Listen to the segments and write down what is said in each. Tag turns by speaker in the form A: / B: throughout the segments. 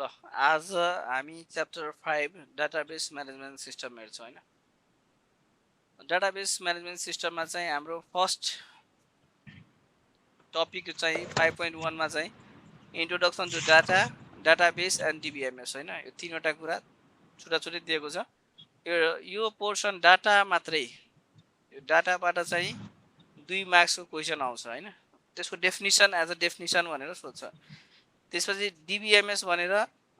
A: ल आज हामी च्याप्टर 5 डाटाबेस म्यानेजमेन्ट सिस्टम हेर्छौँ हैन। डाटाबेस म्यानेजमेन्ट सिस्टममा चाहिँ हाम्रो फर्स्ट टपिक चाहिँ 5.1 मा चाहिँ introduction to data, database and DBMS हैन। यो तीनवटा कुरा छुटाछुटी दिएको छ। यो पोर्सन डाटा मात्रै, यो डाटाबाट चाहिँ 2 मार्क्सको क्वेसन आउँछ हैन। त्यसको डेफिनिसन एज अ डेफिनिसन भनेर सोध्छ। त्यसपछि डिबिएमएस भनेर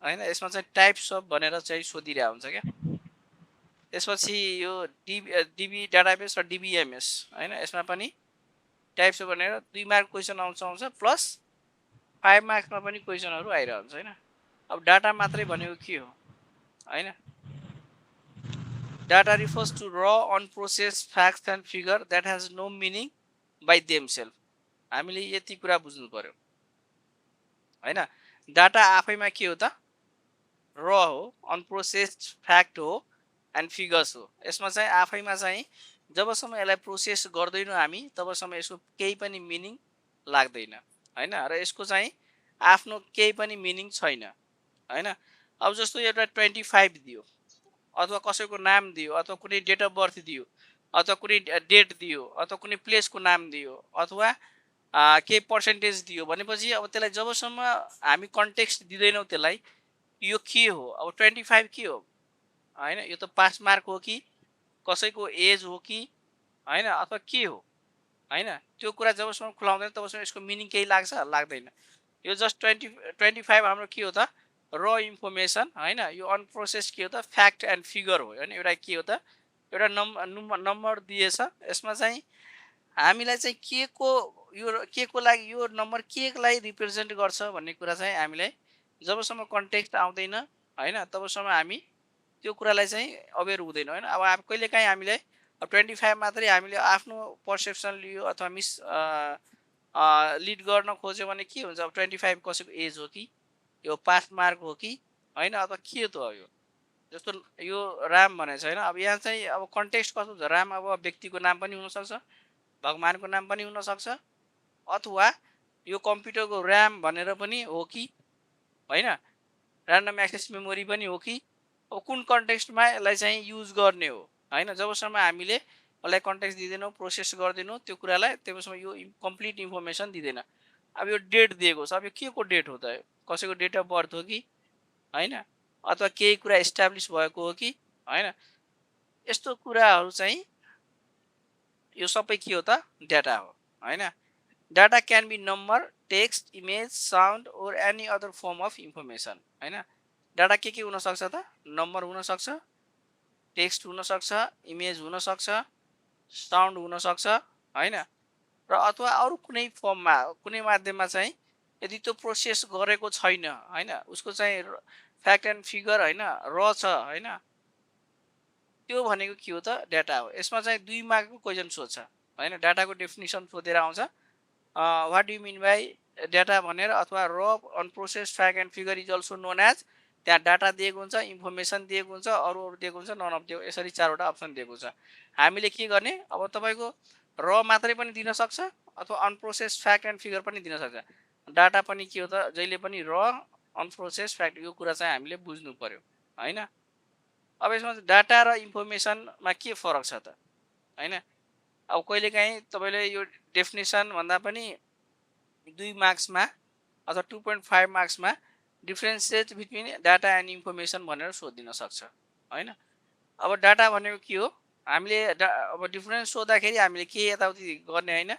A: हैन, यसमा चाहिँ टाइप्स अफ भनेर चाहिँ सोधिरहेको हुन्छ क्या। त्यसपछि यो डिबी डाटाबेस र डिबिएमएस हैन, यसमा पनि टाइप्स अफ भनेर 2 मार्क क्वेसन आउँछ प्लस 5 मार्क्समा पनि क्वेसनहरू आइरहेको हुन्छ हैन। अब डाटा मात्रै भनेको के हो हैन। डाटा रिफर्स टु र unprocessed facts and figure that has no meaning by themselves. हामीले यति कुरा बुझ्नु पर्यो हैन। डाटा आफैमा के हो त? र हो, अनप्रोसेस्ड फ्याक्ट हो एन्ड फिगर्स हो। यसमा चाहिँ आफैमा चाहिँ जबसम्म यसलाई प्रोसेस गर्दैनौँ हामी तबसम्म यसको केही पनि मिनिङ लाग्दैन हैन। र यसको चाहिँ आफ्नो केही पनि मिनिङ छैन हैन। अब जस्तो एउटा 25 दियो अथवा कसैको नाम दियो अथवा कुनै डेट अफ बर्थ दियो अथवा कुनै डेट दियो अथवा कुनै प्लेसको नाम दियो अथवा केही पर्सेन्टेज दियो भनेपछि अब त्यसलाई जबसम्म हामी कन्टेक्स्ट दिँदैनौँ त्यसलाई यो के हो, अब 25 के हो हैन, यो त पास मार्क हो कि कसैको एज हो कि हैन अथवा के हो हैन, त्यो कुरा जबसम्म खुलाउँदैन तबसम्म यसको मिनिङ केही लाग्छ लाग्दैन। यो जस्ट 25 हाम्रो के हो त? र इन्फर्मेसन हैन। यो अनप्रोसेस के हो त? फ्याक्ट एन्ड फिगर हो हैन। एउटा के हो त? एउटा नम्बर दिएछ, यसमा चाहिँ हामीलाई चाहिँ के को लागि यो नम्बर के लाई रिप्रेजेन्ट गर्छ भन्ने कुरा चाहिँ हामीलाई जबसम्म कन्टेक्स्ट आउँदैन हैन तबसम्म हामी त्यो कुरालाई चाहिँ अवेर हुँदैनौँ हैन। अब कहिलेकाहीँ हामीले 25 मात्रै हामीले आफ्नो पर्सेप्सन लियो अथवा लिड गर्न खोज्यो भने के हुन्छ? अब 25 कसैको एज हो कि यो पास मार्क हो कि हैन अथवा के त हो? यो जस्तो यो राम भनेको छ हैन। अब यहाँ चाहिँ अब कन्टेक्स्ट कस्तो हुन्छ? राम अब व्यक्तिको नाम पनि हुनसक्छ, भगवानको नाम पनि हुनसक्छ, अथवा यो कम्प्युटरको ऱ्याम भनेर पनि हो कि हैन, ऱ्यान्डम एक्सेस मेमोरी पनि हो कि। अब कुन कन्टेक्स्टमा यसलाई चाहिँ युज गर्ने हो हैन। जबसम्म हामीले यसलाई कन्टेक्स्ट दिँदैनौँ, प्रोसेस गर्दैनौँ त्यो कुरालाई, तबसम्म यो कम्प्लिट इन्फर्मेसन दिँदैन। अब यो डेट दिएको छ, अब यो के को डेट हो त? कसैको डेट अफ बर्थ हो कि हैन, अथवा केही कुरा इस्टाब्लिस भएको हो कि हैन। यस्तो कुराहरू चाहिँ यो सबै के हो त? डाटा हो हैन। Data can be number, text, image, sound or any other form of information हैन। डाटा के हुनसक्छ त? नम्बर हुनसक्छ, टेक्स्ट हुनसक्छ, इमेज हुनसक्छ, साउन्ड हुनसक्छ हैन, र अथवा अरू कुनै फर्ममा कुनै माध्यममा चाहिँ यदि त्यो प्रोसेस गरेको छैन हैन, उसको चाहिँ फ्याक्ट एन्ड फिगर हैन र छ हैन, त्यो भनेको के हो त? डाटा हो। यसमा चाहिँ 2 मार्कको क्वेसन सोध्छ हैन। डाटाको डेफिनिसन सोधेर आउँछ, what do you mean by data भनेर, अथवा र unprocessed fact and figure is also known as. त्यहाँ डाटा दिएको हुन्छ, इन्फर्मेसन दिएको हुन्छ, अरू दिएको हुन्छ, नन अफ दिएको, यसरी 4वटा अप्सन दिएको छ। हामीले के गर्ने? अब तपाईँको र मात्रै पनि दिन सक्छ अथवा अनप्रोसेस्ड फ्याक्ट एन्ड फिगर पनि दिन सक्छ। डाटा पनि के हो त? जहिले पनि र अनप्रोसेस्ड फ्याक्ट, यो कुरा चाहिँ हामीले बुझ्नु पर्यो हैन। अब यसमा डाटा र इन्फर्मेसनमा के फरक छ त हैन। अब कहिलेकाहीँ तपाईँले यो डेफिनेसन भन्दा पनि 2 मार्क्समा अथवा 2.5 मार्क्समा differentiate between data and information भनेर सोधिदिन सक्छ हैन। अब डाटा भनेको के हो? हामीले अब डिफ्रेन्स सोद्धाखेरि हामीले के यताउति गर्ने हैन,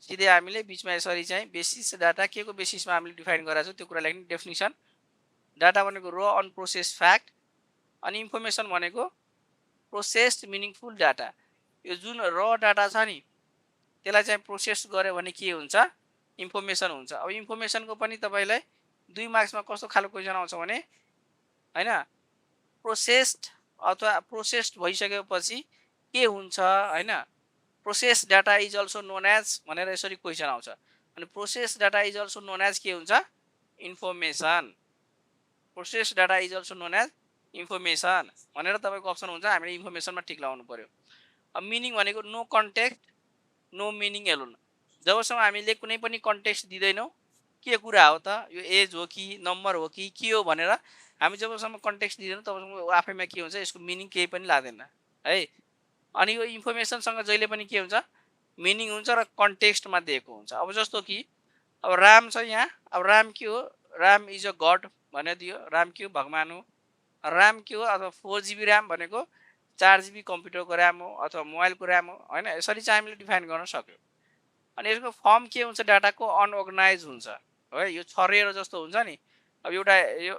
A: सिधै हामीले बिचमा यसरी चाहिँ बेसिस डाटा के को बेसिसमा हामीले डिफाइन गरेका छौँ त्यो कुरा लेख्ने डेफिनिसन। डाटा भनेको र अनप्रोसेस्ड फ्याक्ट, अनि इन्फर्मेसन भनेको प्रोसेस्ड मिनिङफुल डाटा। यो जुन र डाटा छ नि त्यसलाई चाहिँ प्रोसेस गर्यो भने के हुन्छ? इन्फर्मेसन हुन्छ। अब इन्फर्मेसनको पनि तपाईँलाई 2 मार्क्समा कस्तो खालको क्वेसन आउँछ भने हैन, प्रोसेस्ड अथवा प्रोसेस्ड भइसकेपछि के हुन्छ हैन, process data is also known as भनेर यसरी क्वेसन आउँछ। अनि process data is also known as के हुन्छ? Information. Process data is also known as information भनेर तपाईँको अप्सन हुन्छ। हामीले इन्फर्मेसनमा टिक लगाउनु पर्यो। अब मिनिङ भनेको no context no meaning Elon. जबसम्म हामीले कुनै पनि कन्टेक्स्ट दिँदैनौँ के कुरा हो त, यो एज हो कि नम्बर हो कि के हो भनेर हामी जबसम्म कन्टेक्स्ट दिँदैनौँ तबसम्म आफैमा के हुन्छ, यसको मिनिङ केही पनि लाग्दैन है। अनि यो इन्फर्मेसनसँग जहिले पनि के हुन्छ, मिनिङ हुन्छ र कन्टेक्स्टमा दिएको हुन्छ। अब जस्तो कि अब राम छ यहाँ, अब राम के हो, राम इज अ गड भनेर दियो, राम के हो, भगवान हो। राम के हो, अथवा 4 GB ऱ्याम भनेको 4 GB कम्प्युटरको ऱ्याम हो अथवा मोबाइलको ऱ्याम हो होइन, यसरी चाहिँ हामीले डिफाइन गर्न सक्यो। अनि यसको फर्म के हुन्छ, डाटाको अनअर्गनाइज हुन्छ है, यो छरिएर जस्तो हुन्छ नि। अब एउटा यो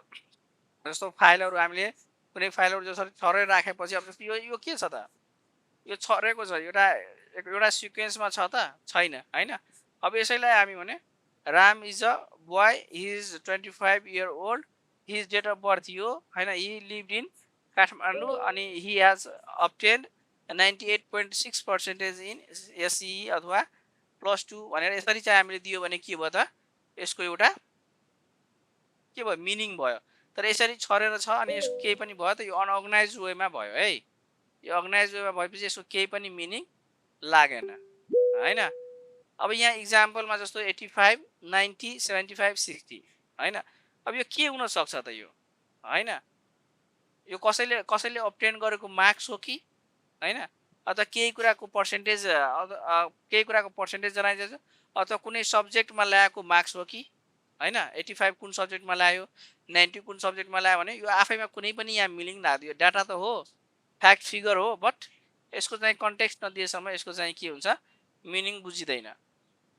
A: जस्तो फाइलहरू हामीले कुनै फाइलहरू जसरी छरेर राखेपछि अब जस्तो यो के छ त, यो छरेको छ, एउटा सिक्वेन्समा छ त छैन होइन। अब यसैलाई हामी भने Ram is a boy, he is 25 year old, his date of birth यो होइन, हि लिभड इन काठमाडौँ अनि हि हेज अब्टेन्ड 98.6% इन एसई अथवा +2 भनेर यसरी चाहिँ हामीले दियो भने के भयो त, यसको एउटा के भयो, मिनिङ भयो। तर यसरी छरेर छ अनि यसको केही पनि भयो त, यो अनअर्गनाइज वेमा भयो है। यो अर्गनाइज वेमा भएपछि यसको केही पनि मिनिङ लागेन होइन। अब यहाँ इक्जाम्पलमा जस्तो 85, 90, 75, 60 होइन। अब यो के हुनसक्छ त यो होइन, यो कसैले कसैले अब्टेन गरेको मार्क्स हो कि होइन, अथवा केही कुराको पर्सेन्टेज, केही कुराको पर्सेन्टेज जनाइदिन्छ, अथवा कुनै सब्जेक्टमा ल्याएको मार्क्स हो कि होइन। 85 कुन सब्जेक्टमा ल्यायो, 90 कुन सब्जेक्टमा ल्यायो भने यो आफैमा कुनै पनि यहाँ मिनिङ लाग्यो, डाटा त हो, फ्याक्ट फिगर हो, बट यसको चाहिँ कन्टेक्स्ट नदिएसम्म यसको चाहिँ के हुन्छ, मिनिङ बुझिँदैन।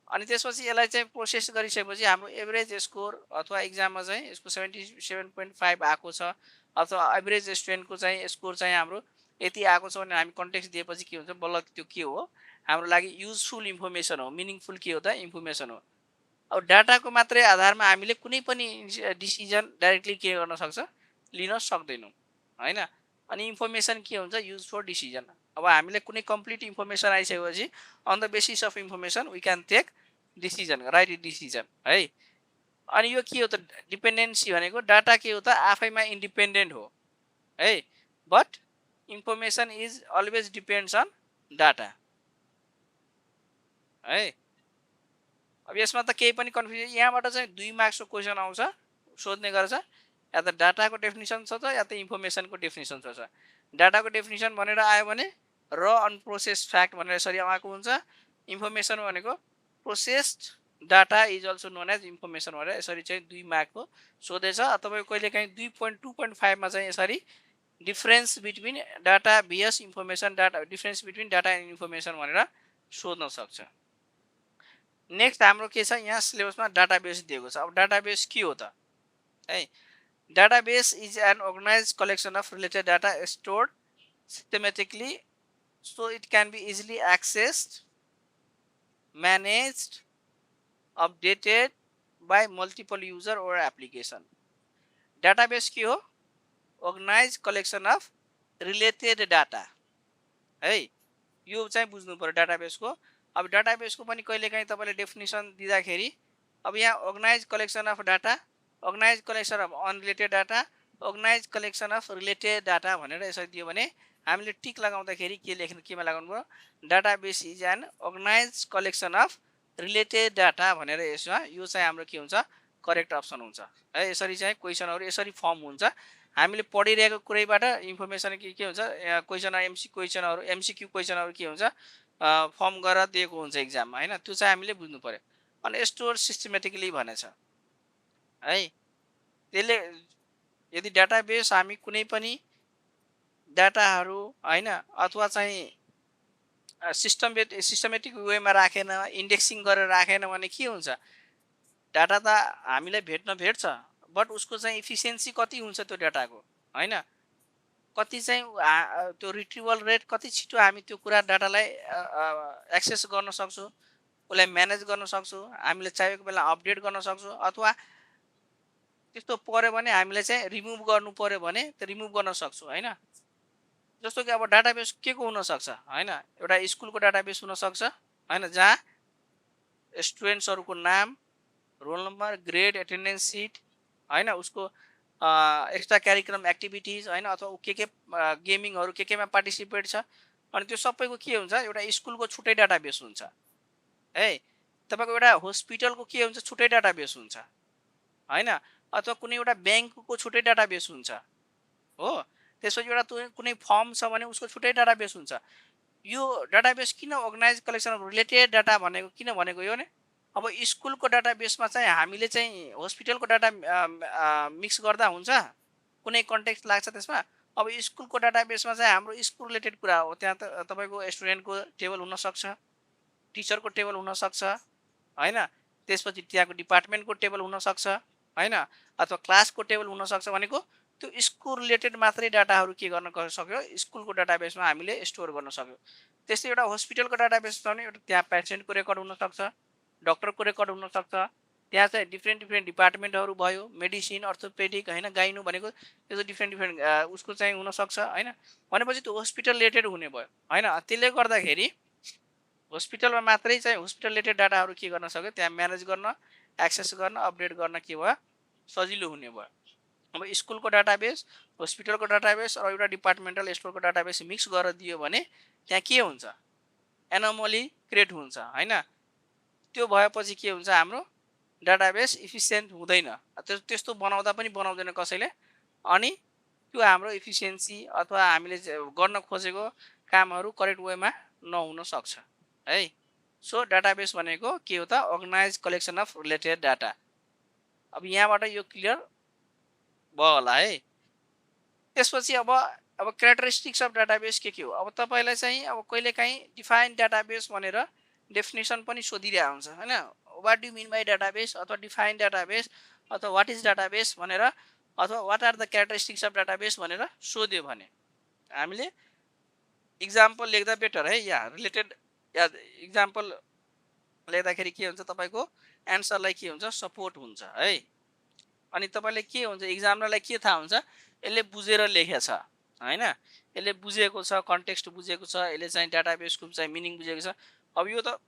A: अनि त्यसपछि यसलाई चाहिँ प्रोसेस गरिसकेपछि हाम्रो एभरेज स्कोर अथवा इक्जाममा चाहिँ यसको 77.5 आएको छ अथवा एभरेज स्टुडेन्टको चाहिँ स्कोर चाहिँ हाम्रो यति आएको छ भने हामी कन्टेक्स्ट दिएपछि के हुन्छ, बल्ल त्यो के हो, हाम्रो लागि युजफुल इन्फर्मेसन हो, मिनिङफुल के हो त, इन्फर्मेसन हो। अब डाटाको मात्रै आधारमा हामीले कुनै पनि डिसिजन डाइरेक्टली के गर्न सक्छ, लिन सक्दैनौँ होइन। अनि इन्फर्मेसन के हुन्छ, युज फर डिसिजन। अब हामीले कुनै कम्प्लिट इन्फर्मेसन आइसकेपछि on the basis of information we can take decision, right decision है। अनि यो के हो त, डिपेन्डेन्सी भनेको डाटा के हो त, आफैमा इन्डिपेन्डेन्ट हो है, but information is always depends on data है। अब यसमा त केही पनि कन्फ्युजन, यहाँबाट चाहिँ 2 मार्क्सको क्वेसन आउँछ, सोध्ने गर्छ, या त डाटाको डेफिनेसन छ त या त इन्फर्मेसनको डेफिनेसन छ। डाटाको डेफिनेसन भनेर आयो भने र अनप्रोसेस्ड फ्याक्ट भनेर यसरी आएको हुन्छ। इन्फर्मेसन भनेको processed data is also known as information भनेर यसरी चाहिँ 2 मार्कको सोधेछ। तपाईँ कहिलेकाहीँ 2.2.5मा चाहिँ यसरी difference between data VS information, difference between data and information भनेर सोध्न सक्छ। नेक्स्ट हाम्रो के छ, यहाँ सिलेबसमा डाटाबेस दिएको छ। अब डाटाबेस के हो त है, database is an organise collection of related data stored systematically so it can be easily accessed, managed, updated by multiple user or application. Database के हो, organized collection of related data है, यो चाहिँ बुझ्नु पर्यो डाटाबेस को। अब डाटाबेस को पनि कहिलेकाहीँ तपाईले डेफिनेसन दिँदाखेरि अब यहाँ organise collection of data, organise collection of unrelated data, organise collection of related data भनेर यसरी दियो भने हामीले टिक लगाउँदाखेरि के लेख्नु, केमा लगाउनु पर्यो, database is an organise collection of related data भनेर यसमा यो चाहिँ हाम्रो के हुन्छ, करेक्ट अप्सन हुन्छ है। यसरी चाहिँ क्वेसनहरु यसरी फर्म हुन्छ। हामीले पढिरहेको कुरैबाट इन्फर्मेसन के हुन्छ, क्वेसन एमसीक्यू क्वेसनहरु के हुन्छ, फर्म गरेर दिएको हुन्छ एक्जाममा हैन, त्यो चाहिँ हामीले बुझ्नु पर्यो। अनि स्टोर सिस्टमेटिकली भनेछ है, त्यसले यदि डाटाबेस हामी कुनै पनि डाटाहरु हैन अथवा चाहिँ सिस्टमेटिक वेमा राखेन, इन्डेक्सिङ गरेर राखेन भने के हुन्छ, डाटा त हामीलाई भेट्छ, बट उसको चाहिँ इफिसियन्सी कति हुन्छ त्यो डाटाको हैन, कति चाहिँ त्यो रिट्रिभल रेट कति छिटो हामी त्यो कुरा डाटालाई एक्सेस गर्न सक्छौं, उसलाई म्यानेज गर्न सक्छौं, हामीले चाहेको बेला अपडेट गर्न सक्छौं, अथवा त्यस्तो पर्यो भने हामीले चाहिँ रिमुभ गर्नु पर्यो भने त्यो रिमुभ गर्न सक्छौं हैन। जस्तो कि अब डाटाबेस के को हुन सक्छ हैन, एउटा स्कुलको डाटाबेस हुन सक्छ हैन, जहाँ स्टुडेन्ट्सहरुको नाम, roll number, grade, attendance sheet हैन, उसको एक्स्ट्रा करिकुलम एक्टिभिटिज हैन, अथवा के गेमिङहरु के केमा पार्टिसिपेट छ, अनि त्यो सबैको के हुन्छ, एउटा स्कुलको छुट्टै डाटाबेस हुन्छ है। तपाईँको एउटा हस्पिटलको के हुन्छ छुट्टै डाटाबेस हुन्छ होइन, अथवा कुनै एउटा ब्याङ्कको छुट्टै डाटाबेस हुन्छ हो। त्यसपछि एउटा कुनै फर्म छ भने उसको छुट्टै डाटाबेस हुन्छ। यो डाटाबेस किन organise collection of related data भनेको किन भनेको यो भने अब स्कुलको डाटाबेसमा चाहिँ हामीले चाहिँ हस्पिटलको डाटा मिक्स गर्दा हुन्छ, कुनै कन्टेक्स्ट लाग्छ त्यसमा। अब स्कुलको डाटाबेसमा चाहिँ हाम्रो स्कुल रिलेटेड कुरा हो, त्यहाँ त तपाईँको स्टुडेन्टको टेबल हुनसक्छ, टिचरको टेबल हुनसक्छ होइन, त्यसपछि त्यहाँको डिपार्टमेन्टको टेबल हुनसक्छ होइन, अथवा क्लासको टेबल हुनसक्छ। भनेको त्यो स्कुल रिलेटेड मात्रै डाटाहरू के गर्न सक्यो, स्कुलको डाटाबेसमा हामीले स्टोर गर्न सक्यो। त्यस्तै एउटा हस्पिटलको डाटाबेस छ भने एउटा त्यहाँ पेसेन्टको रेकर्ड हुनसक्छ, डक्टरको रेकर्ड हुनसक्छ, त्यहाँ चाहिँ डिफ्रेन्ट डिफ्रेन्ट डिपार्टमेन्टहरू भयो, मेडिसिन, अर्थोपेडिक होइन, गाइनु भनेको त्यो डिफ्रेन्ट डिफ्रेन्ट उसको चाहिँ हुनसक्छ होइन। भनेपछि त्यो हस्पिटल रिलेटेड हुने भयो होइन। त्यसले गर्दाखेरि हस्पिटलमा मात्रै चाहिँ हस्पिटल रिलेटेड डाटाहरू के गर्न सक्यो, त्यहाँ म्यानेज गर्न, एक्सेस गर्न, अपडेट गर्न के भयो, सजिलो हुने भयो। अब स्कुलको डाटाबेस, हस्पिटलको डाटाबेस र एउटा डिपार्टमेन्टल स्टोरको डाटाबेस मिक्स गरेर दियो भने त्यहाँ के हुन्छ, एनोमली क्रिएट हुन्छ होइन। त्यो भएपछि के हुन्छ, हाम्रो डाटाबेस इफिसियन्ट हुँदैन, त्यस्तो बनाउँदा पनि बनाउँदैन कसैले, अनि त्यो हाम्रो इफिसियन्सी अथवा हामीले गर्न खोजेको कामहरू करेक्ट वेमा नहुन सक्छ है। सो डाटाबेस भनेको के हो त, organise collection of related data. अब यहाँबाट यो क्लियर भयो होला है। त्यसपछि अब क्यारेक्टरिस्टिक्स अफ डाटाबेस के हो। अब तपाईँलाई चाहिँ अब कहिलेकाहीँ डिफाइन डाटाबेस भनेर डेफिनेसन पनि सोधिरहेको हुन्छ होइन, what do mean by database अथवा डिफाइन डाटाबेस अथवा वाट इज डाटाबेस भनेर, अथवा what are the characteristics of database भनेर सोध्यो भने हामीले इक्जाम्पल लेख्दा बेटर है। यहाँ रिलेटेड या इक्जाम्पल लेख्दाखेरि के हुन्छ, तपाईँको एन्सरलाई के हुन्छ, सपोर्ट हुन्छ है। अनि तपाईँले के हुन्छ, इक्जामलाई के थाहा हुन्छ, यसले बुझेर लेखेछ होइन, यसले बुझेको छ, कन्टेक्स्ट बुझेको छ, यसले चाहिँ डाटाबेसको चाहिँ मिनिङ बुझेको छ। अब यो त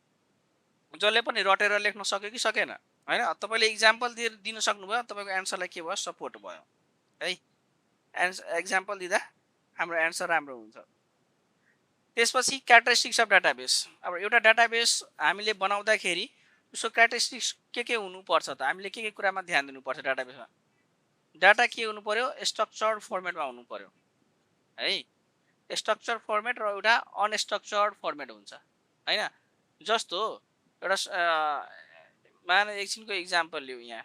A: जसले पनि रटेर लेख्न सक्यो कि सकेन होइन। तपाईँले इक्जाम्पल दिन सक्नुभयो, तपाईँको एन्सरलाई के भयो, सपोर्ट भयो है। एक्जाम्पल दिँदा हाम्रो एन्सर राम्रो हुन्छ। त्यसपछि क्यारेक्टरिस्टिक्स अफ डाटाबेस। अब एउटा डाटाबेस हामीले बनाउँदाखेरि उसको क्यारेक्टरिस्टिक्स के हुनुपर्छ त, हामीले के कुरामा ध्यान दिनुपर्छ डाटाबेसमा। डाटा के हुनु पर्यो, स्ट्रक्चर्ड फर्मेटमा हुनु पर्यो है। स्ट्रक्चर फर्मेट र एउटा अनस्ट्रक्चर्ड फर्मेट हुन्छ होइन। जस्तो एउटा मान एकछिनको इक्जाम्पल लिउँ, यहाँ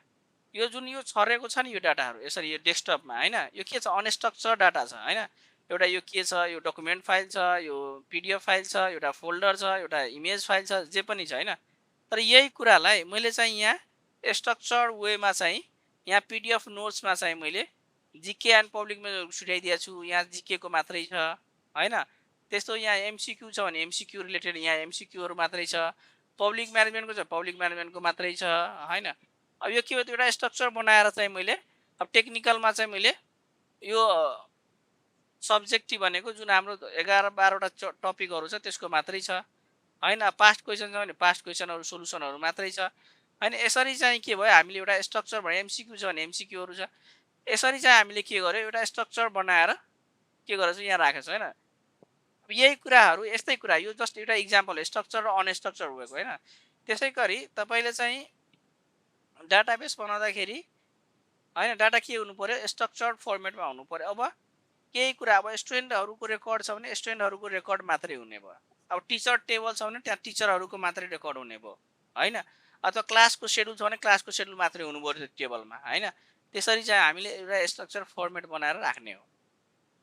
A: यो जुन यो छरेको छ नि यो डाटाहरू यसरी यो डेस्कटपमा होइन, यो के छ, अनस्ट्रक्चर्ड डाटा छ होइन। एउटा यो के छ, यो डकुमेन्ट फाइल छ, यो पिडिएफ फाइल छ, एउटा फोल्डर छ, एउटा इमेज फाइल छ, जे पनि छ होइन। तर यही कुरालाई मैले चाहिँ यहाँ स्ट्रक्चर्ड वेमा चाहिँ यहाँ पिडिएफ नोट्समा चाहिँ मैले जिके एन्ड पब्लिकमा छुट्याइदिएको छु, यहाँ जिकेको मात्रै छ होइन। त्यस्तो यहाँ एमसिक्यू छ भने एमसिक्यू रिलेटेड यहाँ एमसिक्यूहरू मात्रै छ, पब्लिक म्यानेजमेन्टको छ पब्लिक म्यानेजमेन्टको मात्रै छ होइन। अब यो के हो, एउटा स्ट्रक्चर बनाएर चाहिँ मैले अब टेक्निकलमा चाहिँ मैले यो सब्जेक्टिभ भनेको जुन हाम्रो 11-12वटा टपिकहरू छ त्यसको मात्रै छ होइन। पास्ट क्वेसन छ भने पास्ट क्वेसनहरू सोल्युसनहरू मात्रै छ होइन। यसरी चाहिँ के भयो, हामीले एउटा स्ट्रक्चर भने एमसिक्यू छ भने एमसिक्यूहरू छ, यसरी चाहिँ हामीले के गर्यो, एउटा स्ट्रक्चर बनाएर के गरेर चाहिँ यहाँ राखेको छ होइन। यही कुराहरू यस्तै कुरा, यो जस्ट एउटा इक्जाम्पल स्ट्रक्चर र अनस्ट्रक्चर भएको होइन। त्यसै गरी तपाईँले चाहिँ डाटाबेस बनाउँदाखेरि होइन डाटा के हुनु पर्यो, स्ट्रक्चर्ड फर्मेटमा हुनु पर्यो। अब केही कुरा अब स्टुडेन्टहरूको रेकर्ड छ भने स्टुडेन्टहरूको रेकर्ड मात्रै हुने भयो, अब टिचर टेबल छ भने त्यहाँ टिचरहरूको मात्रै रेकर्ड हुने भयो होइन। अथवा क्लासको सेड्युल छ भने क्लासको सेड्युल मात्रै हुनु पर्यो त्यो टेबलमा होइन। त्यसरी चाहिँ हामीले एउटा स्ट्रक्चर फर्मेट बनाएर राख्ने हो।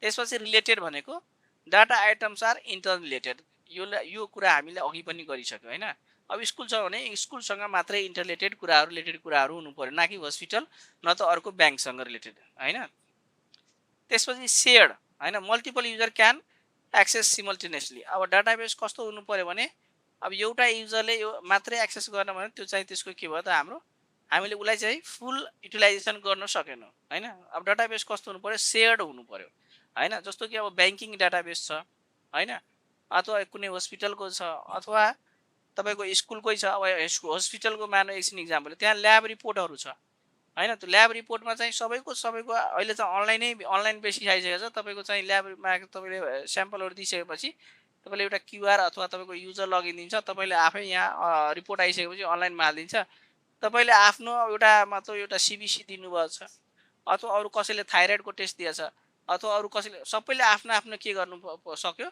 A: त्यसपछि रिलेटेड भनेको data items are inter related, यो कुरा हामीले अघि पनि गरिसक्यो होइन। अब स्कुल छ भने स्कुलसँग मात्रै इन्टरलेटेड कुराहरू रिलेटेड कुराहरू हुनु पर्यो, न कि हस्पिटल न त अर्को ब्याङ्कसँग रिलेटेड होइन। त्यसपछि सेयर्ड होइन, multiple user can access simultaneously. अब डाटाबेस कस्तो हुनु पर्यो भने अब एउटा युजरले यो मात्रै एक्सेस गर्न भने त्यो चाहिँ त्यसको के भयो त, हामीले उसलाई चाहिँ फुल युटिलाइजेसन गर्न सकेनौँ होइन। अब डाटाबेस कस्तो हुनु पर्यो, सेयर्ड हुनु पर्यो होइन। जस्तो कि अब ब्याङ्किङ डाटाबेस छ होइन, अथवा कुनै हस्पिटलको छ अथवा तपाईँको स्कुलकै छ। अब हस्पिटलको मानव एकछिन इक्जाम्पल, त्यहाँ ल्याब रिपोर्टहरू छ होइन। त्यो ल्याब रिपोर्टमा चाहिँ सबैको अहिले चाहिँ अनलाइन बेसिस आइसकेको छ। तपाईँको चाहिँ ल्याबमा तपाईँले स्याम्पलहरू दिइसकेपछि तपाईँले एउटा क्युआर अथवा तपाईँको युजर लगइन दिन्छ, तपाईँले आफै यहाँ रिपोर्ट आइसकेपछि अनलाइनमा हालिदिन्छ। तपाईँले आफ्नो एउटा मात्र एउटा सिबिसी दिनुभएको छ, अथवा अरू कसैले थाइरोइडको टेस्ट दिएछ, अथवा अरू कसैले, सबैले आफ्नो आफ्नो के गर्नु सक्यो,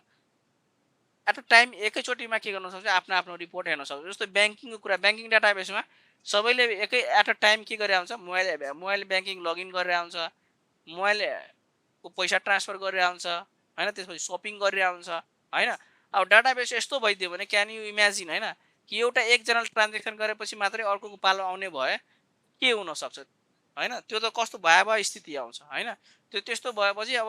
A: एट अ टाइम एकैचोटिमा के गर्न सक्छ, आफ्नो आफ्नो रिपोर्ट हेर्न सक्छ। जस्तो ब्याङ्किङको कुरा, ब्याङ्किङ डाटाबेसमा सबैले एकै एट अ टाइम के गरेर आउँछ, मोबाइल ब्याङ्किङ लगइन गरेर आउँछ, मोबाइलको पैसा ट्रान्सफर गरेर आउँछ होइन, त्यसपछि सपिङ गरेर आउँछ होइन। अब डाटाबेस यस्तो भइदियो भने क्यान यु इमेजिन होइन, कि एउटा एकजनाले ट्रान्जेक्सन गरेपछि मात्रै अर्कोको पालो आउने भए के हुनसक्छ होइन। त्यो त कस्तो भयावह स्थिति आउँछ होइन। त्यस्तो भएपछि अब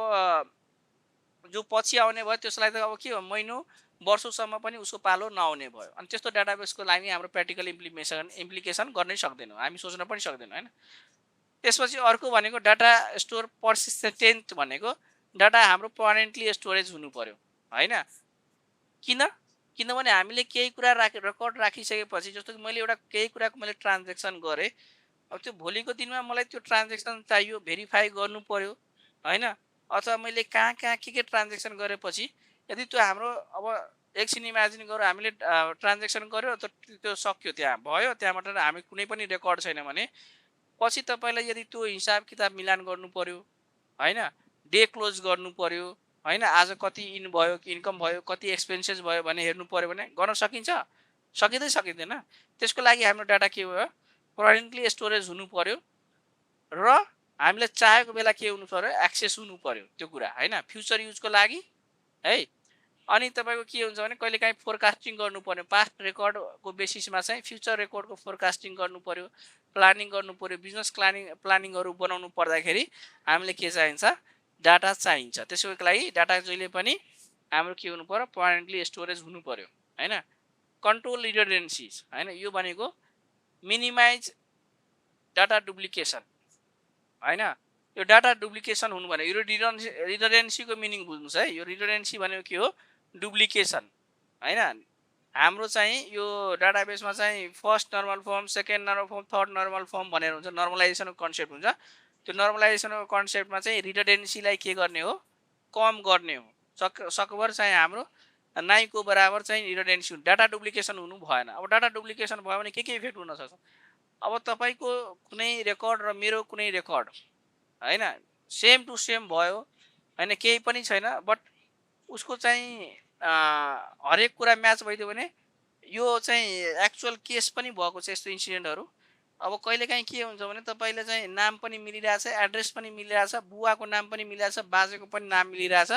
A: जो पछि आउने भयो त्यसलाई त अब के हो, महिनौँ वर्षौँसम्म पनि उसको पालो नआउने भयो। अनि त्यस्तो डाटाबेसको लागि हाम्रो प्र्याक्टिकल इम्प्लिकेसन गर्नै सक्दैनौँ, हामी सोच्न पनि सक्दैनौँ होइन। त्यसपछि अर्को भनेको डाटा स्टोर पर्सिस्टेन्ट भनेको डाटा हाम्रो पर्मानेन्टली स्टोरेज हुनु पर्यो होइन। किनभने हामीले केही कुरा रेकर्ड राखिसकेपछि, जस्तो कि मैले एउटा केही कुराको मैले ट्रान्जेक्सन गरेँ, अब त्यो भोलिको दिनमा मलाई त्यो ट्रान्जेक्सन चाहियो, भेरिफाई गर्नु पर्यो होइन। अथवा मैले कहाँ कहाँ के ट्रान्जेक्सन गरेपछि, यदि त्यो हाम्रो अब एकछिन इमेजिन गरौँ, हामीले ट्रान्जेक्सन गऱ्यो त त्यो सक्यो, त्यहाँ भयो, त्यहाँबाट हामी कुनै पनि रेकर्ड छैन भने पछि तपाईँलाई यदि त्यो हिसाब किताब मिलान गर्नु पर्यो होइन, डे क्लोज गर्नु पर्यो होइन, आज कति इन्कम भयो, कति एक्सपेन्सेस भयो भने हेर्नु पर्यो भने गर्न सकिन्छ, सकिँदैन। त्यसको लागि हाम्रो डाटा के भयो, पर्मानेन्टली स्टोरेज हुनु पर्यो र हामीले चाहेको बेला के हुनु पर्यो, एक्सेस हुनु पर्यो त्यो कुरा होइन, फ्युचर युजको लागि है। अनि तपाईँको के हुन्छ भने कहिलेकाहीँ फोरकास्टिङ गर्नु पर्यो, पास्ट रेकर्डको बेसिसमा चाहिँ फ्युचर रेकर्डको फोरकास्टिङ गर्नु पर्यो, प्लानिङ गर्नु पर्यो, बिजनेस प्लानिङहरू बनाउनु पर्दाखेरि हामीले के चाहिन्छ, डाटा चाहिन्छ। त्यसको लागि डाटा जहिले पनि हाम्रो के हुनु पर्यो, पर्मानेन्टली स्टोरेज हुनु पर्यो होइन। कन्ट्रोल रिडन्डेन्सीज होइन, यो भनेको मिनिमाइज डाटा डुप्लिकेसन होइन। यो डाटा डुप्लिकेसन हुनु भने यो रिडन्डेन्सीको मिनिङ बुझ्नुहोस् है। यो रिडन्डेन्सी भनेको के हो, डुप्लिकेसन होइन। हाम्रो चाहिँ यो डाटाबेसमा चाहिँ first normal form, second normal form, third normal form भनेर हुन्छ, नर्मलाइजेसनको कन्सेप्ट हुन्छ। त्यो नर्मलाइजेसनको कन्सेप्टमा चाहिँ रिडन्डेन्सीलाई के गर्ने हो, कम गर्ने हो। सकभर चाहिँ हाम्रो नाइको बराबर चाहिँ रिडन्डेन्सी हुन्छ, डाटा डुप्लिकेसन हुनु भएन। अब डाटा डुप्लिकेसन भयो भने के इफेक्ट हुनसक्छ, अब तपाईँको कुनै रेकर्ड र मेरो कुनै रेकर्ड होइन सेम टु सेम भयो होइन, केही पनि छैन, बट उसको चाहिँ हरेक कुरा म्याच भइदियो भने यो चाहिँ एक्चुअल केस पनि भएको छ यस्तो इन्सिडेन्टहरू। अब कहिलेकाहीँ के हुन्छ भने तपाईँले चाहिँ नाम पनि मिलिरहेछ, एड्रेस पनि मिलिरहेछ, बुवाको नाम पनि मिलिरहेछ, बाजेको पनि नाम मिलिरहेछ,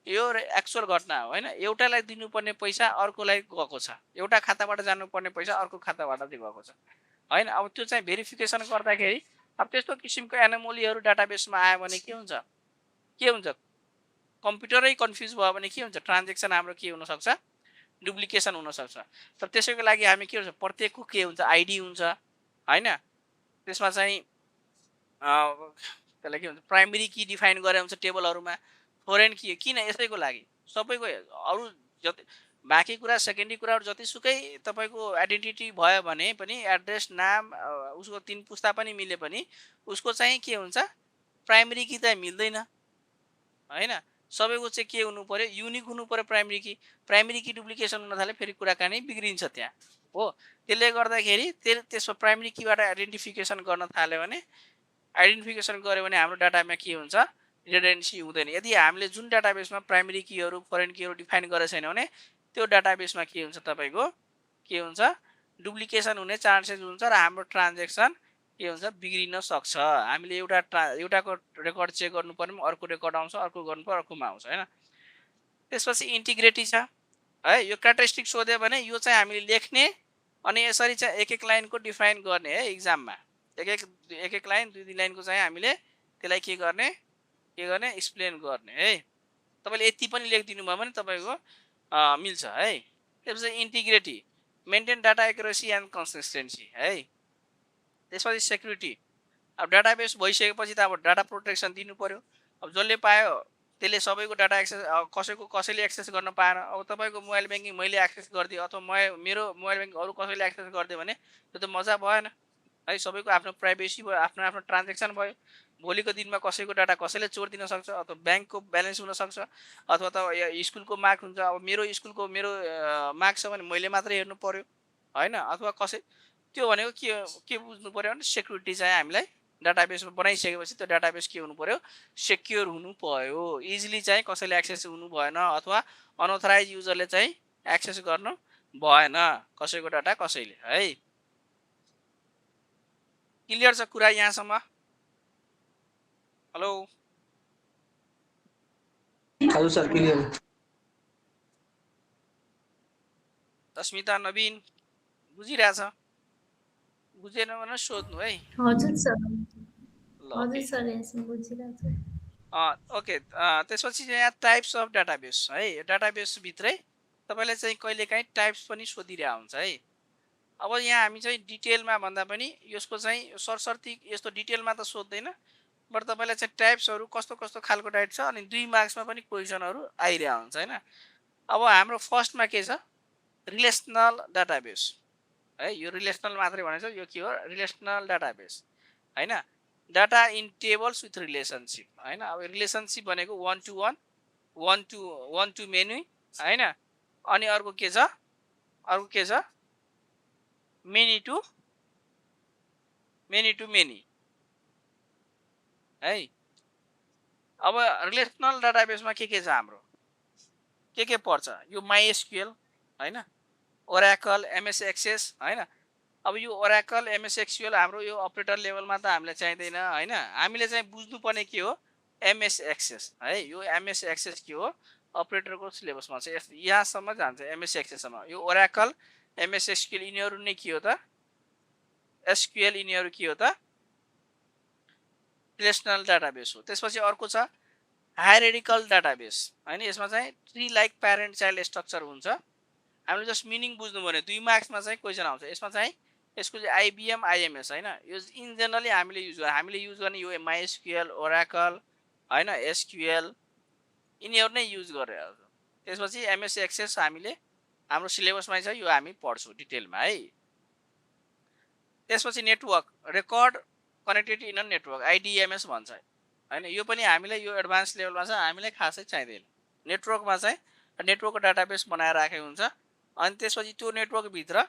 A: यो एक्चुअल घटना हो होइन। एउटालाई दिनुपर्ने पैसा अर्कोलाई गएको छ, एउटा खाताबाट जानुपर्ने पैसा अर्को खाताबाट चाहिँ गएको छ होइन। अब त्यो चाहिँ भेरिफिकेसन गर्दाखेरि अब त्यस्तो किसिमको एनोमोलीहरू डाटाबेसमा आयो भने के हुन्छ, कम्प्युटरै कन्फ्युज भयो भने के हुन्छ, ट्रान्जेक्सन हाम्रो के हुनसक्छ, डुप्लिकेसन हुनसक्छ। तर त्यसैको लागि हामी के हुन्छ, प्रत्येकको के हुन्छ, आइडी हुन्छ होइन। त्यसमा चाहिँ त्यसलाई के भन्छ, प्राइमेरी की डिफाइन गरेर हुन्छ टेबलहरूमा, फोरेन की किन, यसैको लागि सबैको अरू जति बाँकी कुरा सेकेन्डरी कुराहरू जतिसुकै तपाईँको आइडेन्टिटी भयो भने पनि, एड्रेस नाम उसको 3 पुस्ता पनि मिले पनि उसको चाहिँ के हुन्छ, प्राइमेरी की त मिल्दैन होइन। सबैको चाहिँ के हुनु पर्यो, युनिक हुनु पर्यो प्राइमेरी की डुप्लिकेसन हुन थाल्यो फेरि कुराकानी बिग्रिन्छ त्यहाँ हो। त्यसले गर्दाखेरि त्यसमा प्राइमेरी कीबाट आइडेन्टिफिकेसन गर्न थाल्यो भने, आइडेन्टिफिकेसन गर्यो भने हाम्रो डाटामा के हुन्छ, रिडन्डेन्सी हुँदैन। यदि हामीले जुन डाटाबेसमा प्राइमेरी कीहरू फरेन कीहरू डिफाइन गरेको छैन भने त्यो डाटाबेसमा के हुन्छ, तपाईँको के हुन्छ, डुप्लिकेसन हुने चान्सेस हुन्छ र हाम्रो ट्रान्जेक्सन के हुन्छ, बिग्रिन सक्छ। हामीले एउटाको रेकर्ड चेक गर्नु पर्ने अर्को रेकर्ड आउँछ, अर्को गर्नु पर्यो अर्कोमा आउँछ होइन। त्यसपछि इन्टिग्रिटी छ है। यो क्यारेक्टरिस्टिक सोध्यो भने यो चाहिँ हामीले लेख्ने अनि यसरी चाहिँ एक एक लाइनको डिफाइन गर्ने है। इक्जाममा एक एक लाइन 2 लाइनको चाहिँ हामीले त्यसलाई के गर्ने एक्सप्लेन गर्ने है। तपाईँले यति पनि लेखिदिनु भयो भने तपाईँको मिल्छ है। त्यसपछि integrity, maintain data accuracy and consistency है। त्यसपछि सेक्युरिटी, अब डाटाबेस भइसकेपछि त अब डाटा प्रोटेक्सन दिनु पर्यो। अब जसले पायो त्यसले सबैको डाटा एक्सेस, कसैले एक्सेस गर्न पाएन। अब तपाईँको मोबाइल ब्याङ्किङ मैले एक्सेस गरिदिएँ अथवा मेरो मोबाइल ब्याङ्किङ अरू कसैले एक्सेस गरिदियो भने त्यो त मजा भएन है। सबैको आफ्नो प्राइभेसी भयो, आफ्नो आफ्नो ट्रान्जेक्सन भयो। भोलिको दिनमा कसैको डाटा कसैले चोरिदिन सक्छ, अथवा ब्याङ्कको ब्यालेन्स हुन सक्छ, अथवा त स्कुलको मार्क हुन्छ। अब मेरो स्कुलको मेरो मार्क छ भने मैले मात्रै हेर्नु पर्यो होइन, अथवा कसै त्यो भनेको के बुझ्नु पर्यो भने सेक्युरिटी चाहिँ हामीलाई डाटाबेसमा बनाइसकेपछि त्यो डाटाबेस के हुनु पर्यो, सेक्योर हुनु पर्यो। इजिली चाहिँ कसैले एक्सेस हुनु भएन, अथवा अनअथराइज युजरले चाहिँ एक्सेस गर्नु भएन कसैको डाटा कसैले है। क्लियर छ कुरा यहाँसम्म? हेलो
B: हजुर सर क्लियर।
A: अस्मिता, नवीन बुझिरहेछ? बुझेन भने सोध्नु है।
C: हजुर सर,
A: ल
C: हजुर
A: ओके
C: सर यसमा बुझिरहेको छु।
A: ओके त्यसपछि यहाँ टाइप्स अफ डाटाबेस है। डाटाबेसभित्रै तपाईँले चाहिँ कहिलेकाहीँ टाइप्स पनि सोधिरहेको हुन्छ है। अब यहाँ हामी चाहिँ डिटेलमा भन्दा पनि यसको चाहिँ सरसर्ती यस्तो डिटेलमा त सोध्दैन, बट तपाईँलाई चाहिँ टाइप्सहरू कस्तो कस्तो खालको टाइप छ, अनि 2 मार्क्समा पनि क्वेसनहरू आइरहेको हुन्छ होइन। अब हाम्रो फर्स्टमा के छ, रिलेसनल डाटाबेस है। यो रिलेसनल मात्रै भनेको छ, यो के हो, रिलेसनल डाटाबेस होइन। Data in tables with relationship होइन। अब रिलेसनसिप भनेको 1 to 1, 1 to मेनी होइन। अनि अर्को के छ, मेनी टु मेनी है। अब रिलेसनल डाटाबेसमा के छ हाम्रो, के पर्छ, यो माइएसक्युएल होइन, ओराकल, एमएस एक्सेस होइन। अब यो ओराकल, एमएस एक्सक्युएल हाम्रो यो अपरेटर लेभलमा त हामीलाई चाहिँदैन होइन। हामीले चाहिँ बुझ्नुपर्ने के हो, एमएस एक्सेस है। यो एमएस एक्सेस के हो, अपरेटरको सिलेबसमा चाहिँ यहाँसम्म जान्छ, एमएस एक्सेससम्म। यो ओराकल, एमएस एक्सक्युएल यिनीहरू नै के हो त, एसक्युएल यिनीहरू के हो त, रिलेसनल डाटाबेस हो। त्यसपछि अर्को छ हायरार्किकल डाटाबेस होइन। यसमा चाहिँ tree like parent child structure हुन्छ। हामीले जस्ट मिनिङ बुझ्नु भने 2 मार्क्समा चाहिँ क्वेसन आउँछ। यसमा चाहिँ यसको चाहिँ आइबिएम, आइएमएस होइन। यो इन जेनरली हामीले युज गर्ने यो माइएसक्युएल, ओराकल होइन, एसक्युएल यिनीहरू नै युज गरेर। त्यसपछि एमएस एक्सेस हामीले हाम्रो सिलेबसमा छ, यो हामी पढ्छौँ डिटेलमा है। त्यसपछि network, record connectivity in a network, IDMS भन्छ होइन। यो पनि हामीलाई यो एडभान्स लेभलमा छ, हामीलाई खासै चाहिँदैन। नेटवर्कमा चाहिँ नेटवर्कको डाटाबेस बनाएर राखेको हुन्छ। अनि त्यसपछि त्यो नेटवर्कभित्र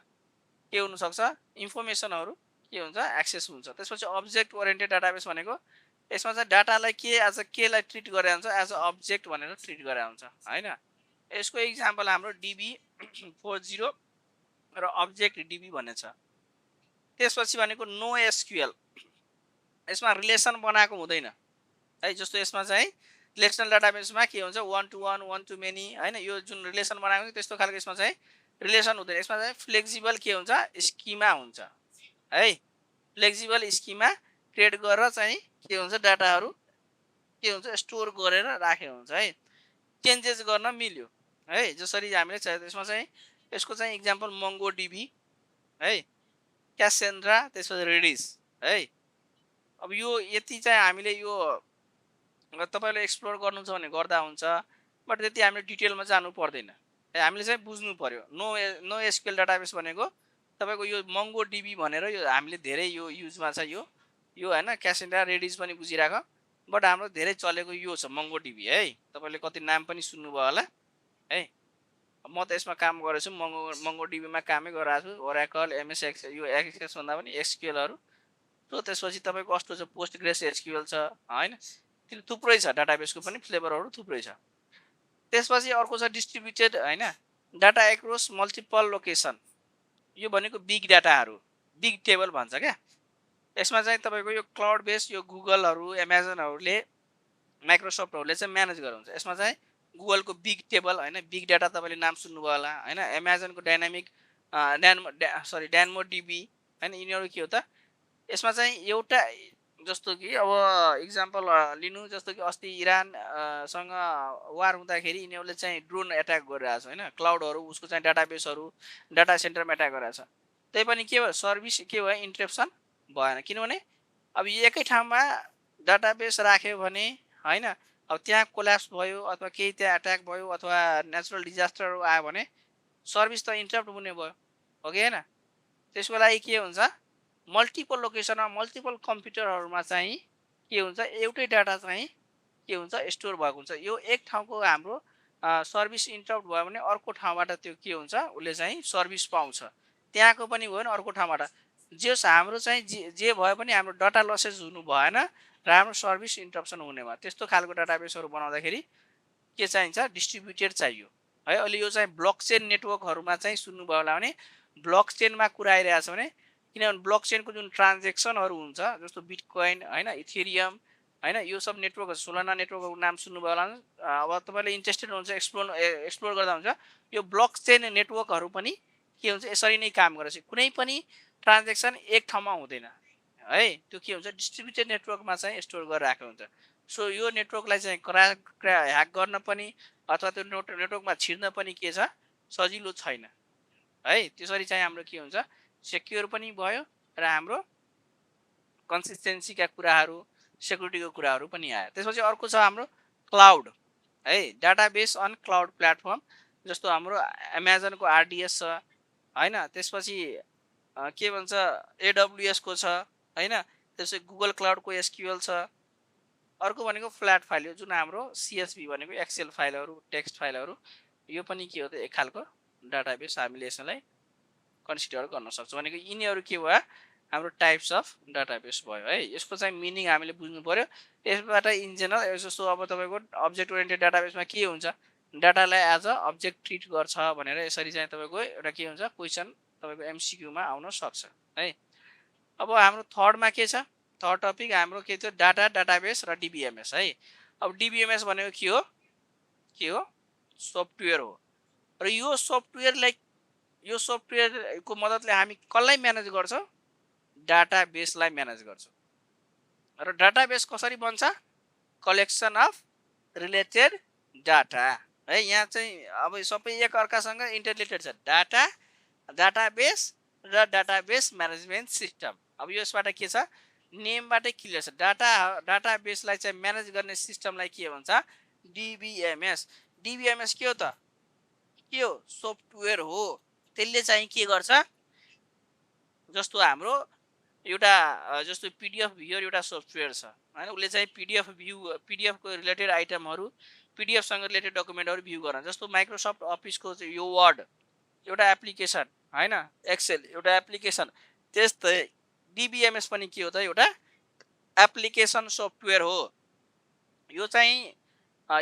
A: के हुनसक्छ, इन्फर्मेसनहरू के हुन्छ, एक्सेस हुन्छ। त्यसपछि अब्जेक्ट ओरिएन्टेड डाटाबेस भनेको यसमा चाहिँ डाटालाई केलाई ट्रिट गरेर हुन्छ, एज अ अब्जेक्ट भनेर ट्रिट गरेर हुन्छ होइन। यसको इक्जाम्पल हाम्रो DB40 र अब्जेक्ट DB भन्ने छ। त्यसपछि भनेको नो एसक्युएल, यसमा रिलेसन बनाएको हुँदैन है। जस्तो यसमा चाहिँ रिलेसनल डाटाबेसमा के हुन्छ, 1 to 1, 1 to मेनी होइन। यो जुन रिलेसन बनाएको छ त्यस्तो खालको यसमा चाहिँ रिलेसन हुँदैन। यसमा चाहिँ फ्लेक्सिबल के हुन्छ, स्किमा हुन्छ है। फ्लेक्सिबल स्किमा क्रिएट गरेर चाहिँ के हुन्छ, डाटाहरू के हुन्छ, स्टोर गरेर राखेको हुन्छ है। चेन्जेस गर्न मिल्यो है, जसरी हामीले चाहियो। त्यसमा चाहिँ यसको चाहिँ इक्जाम्पल मंगो DB है, क्यासेन्ड्रा, त्यसपछि रेडिस है। अब यो यति चाहिँ हामीले यो तपाईँले एक्सप्लोर गर्नु छ भने गर्दा हुन्छ, बट त्यति हामीले डिटेलमा जानु पर्दैन है। हामीले चाहिँ बुझ्नु पर्यो नो एसक्युएल डाटाबेस भनेको तपाईँको यो मंगो DB भनेर यो हामीले धेरै यो युजमा छ। यो होइन, क्यासेन्ड्रा, रेडिस पनि बुझिराख, बट हाम्रो धेरै चलेको यो छ मंगो DB है। तपाईँले कति नाम पनि सुन्नुभयो होला है। म त यसमा काम गरेछु, मंगो DBमा कामै गरिरहेको छु। ओराकल, एमएस एक्सेस, यो एक्सेस भन्दा पनि एसक्युएलहरू। सो त्यसपछि तपाईँको कस्तो छ, पोस्ट ग्रेस एसक्युएल छ होइन। त्यो थुप्रै छ, डाटाबेसको पनि फ्लेभरहरू थुप्रै छ। त्यसपछि अर्को छ डिस्ट्रिब्युटेड होइन, डाटा एक्रॉस मल्टिपल लोकेसन। यो भनेको बिग डाटाहरू, बिग टेबल भन्छ क्या। यसमा चाहिँ तपाईँको यो क्लाउड बेस, यो गुगलहरू, एमाजनहरूले, माइक्रोसफ्टहरूले चाहिँ म्यानेज गर्नुहुन्छ। यसमा चाहिँ गुगलको बिग टेबल होइन, बिग डाटा तपाईँले नाम सुन्नुभयो होला होइन। एमाजनको डाइनामिक ड्यानमो DB होइन। यिनीहरू के हो त, यसमा चाहिँ एउटा जस्तो कि अब इक्जाम्पल लिनु, जस्तो कि अस्ति इरानसँग वार हुँदाखेरि यिनीहरूले चाहिँ ड्रोन एट्याक गरिरहेको छ होइन। क्लाउडहरू, उसको चाहिँ डाटाबेसहरू, डाटा सेन्टरमा एट्याक गरिरहेको छ। त्यही पनि के भयो, सर्भिस के भयो, इन्टरप्सन भएन। किनभने अब एकै ठाउँमा डाटाबेस राख्यो भने होइन, अब त्यहाँ कोल्याप्स भयो अथवा केही त्यहाँ एट्याक भयो अथवा नेचुरल डिजास्टरहरू आयो भने सर्भिस त इन्टरप्ट हुने भयो हो कि होइन। त्यसको लागि के हुन्छ, मल्टिपल लोकेसनमा मल्टिपल कम्प्युटरहरूमा चाहिँ के हुन्छ एउटै डाटा चाहिँ के हुन्छ स्टोर भएको हुन्छ। यो एक ठाउँको हाम्रो सर्भिस इन्टरप्ट भयो भने अर्को ठाउँबाट त्यो के हुन्छ उसले चाहिँ सर्भिस पाउँछ। त्यहाँको पनि भयो भने अर्को ठाउँबाट जस हाम्रो चाहिँ जे भए पनि हाम्रो डाटा लसेज हुनु भएन र हाम्रो सर्भिस इन्टरप्सन हुने भयो। त्यस्तो खालको डाटाबेसहरू बनाउँदाखेरि के चाहिन्छ डिस्ट्रिब्युटेड चाहियो है। अहिले यो चाहिँ ब्लकचेन नेटवर्कहरूमा चाहिँ सुन्नुभयो होला भने ब्लकचेनमा कुरा आइरहेछ भने किनभने ब्लकचेनको जुन ट्रान्जेक्सनहरू हुन्छ जस्तो बिटकोइन होइन इथेरियम होइन यो सब नेटवर्कहरू सोलाना नेटवर्कको नाम सुन्नुभयो होला अब तपाईँले इन्ट्रेस्टेड हुन्छ एक्सप्लोर गर्दा हुन्छ। यो ब्लकचेन नेटवर्कहरू पनि के हुन्छ यसरी नै काम गर्छ। कुनै पनि ट्रान्जेक्सन एक ठाउँमा हुँदैन है, त्यो के हुन्छ डिस्ट्रिब्युटेड नेटवर्कमा चाहिँ स्टोर गरेर राखेको हुन्छ। सो यो नेटवर्कलाई चाहिँ ह्याक गर्न पनि अथवा त्यो नेटवर्कमा छिर्न पनि के छ सजिलो छैन है। त्यसरी चाहिँ हाम्रो के हुन्छ सेक्योर पनि भयो र हाम्रो कन्सिस्टेन्सीका कुराहरू सेक्युरिटीको कुराहरू पनि आयो। त्यसपछि अर्को छ हाम्रो क्लाउड है, डाटाबेस अन क्लाउड प्लेटफर्म जस्तो हाम्रो एमाजनको आरडिएस छ होइन। त्यसपछि के भन्छ एडब्लुएसको छ होइन। त्यसपछि गुगल क्लाउडको एसक्युएल छ। अर्को भनेको फ्ल्याट फाइल हो जुन हाम्रो सिएसभी भनेको एक्सेल फाइलहरू टेक्स्ट फाइलहरू यो पनि के हो त एक खालको डाटाबेस हामीले यसलाई कन्सिडर गर्न सक्छौँ। भनेको यिनीहरू के भयो हाम्रो टाइप्स अफ डाटाबेस भयो है। यसको चाहिँ मिनिङ हामीले बुझ्नु पर्यो। यसबाट इन जेनरल जस्तो अब तपाईँको अब्जेक्ट ओरिएन्टेड डाटाबेसमा के हुन्छ डाटालाई एज अ अब्जेक्ट ट्रिट गर्छ भनेर यसरी चाहिँ तपाईँको एउटा के हुन्छ क्वेसन तपाईँको एमसिक्यूमा आउन सक्छ है। अब हाम्रो थर्डमा के छ थर्ड टपिक हाम्रो के थियो डाटा डाटाबेस र डिबिएमएस है। अब डिबिएमएस भनेको के हो सफ्टवेयर हो र यो सफ्टवेयरको मद्दतले हामी कसलाई म्यानेज गर्छौँ डाटाबेसलाई म्यानेज गर्छौँ। र डाटाबेस कसरी बन्छ कलेक्सन अफ रिलेटेड डाटा है। यहाँ चाहिँ अब सबै एक अर्कासँग इन्टरलेटेड छ डाटाबेस र डाटाबेस म्यानेजमेन्ट सिस्टम। अब यसबाट के छ नेमबाटै क्लियर छ डाटाबेसलाई चाहिँ म्यानेज गर्ने सिस्टमलाई के भन्छ डिबिएमएस। डिबिएमएस के हो त के हो सफ्टवेयर हो। त्यसले चाहिँ के गर्छ जस्तो हाम्रो एउटा जस्तो पिडिएफ भ्युअर एउटा सफ्टवेयर छ होइन। उसले चाहिँ पिडिएफको रिलेटेड आइटमहरू पिडिएफसँग रिलेटेड डकुमेन्टहरू भ्यू गर्न जस्तो माइक्रोसफ्ट अफिसको यो वर्ड एउटा एप्लिकेसन होइन एक्सेल एउटा एप्लिकेसन त्यस्तै डिबिएमएस पनि के हो त एउटा एप्लिकेसन सफ्टवेयर हो। यो चाहिँ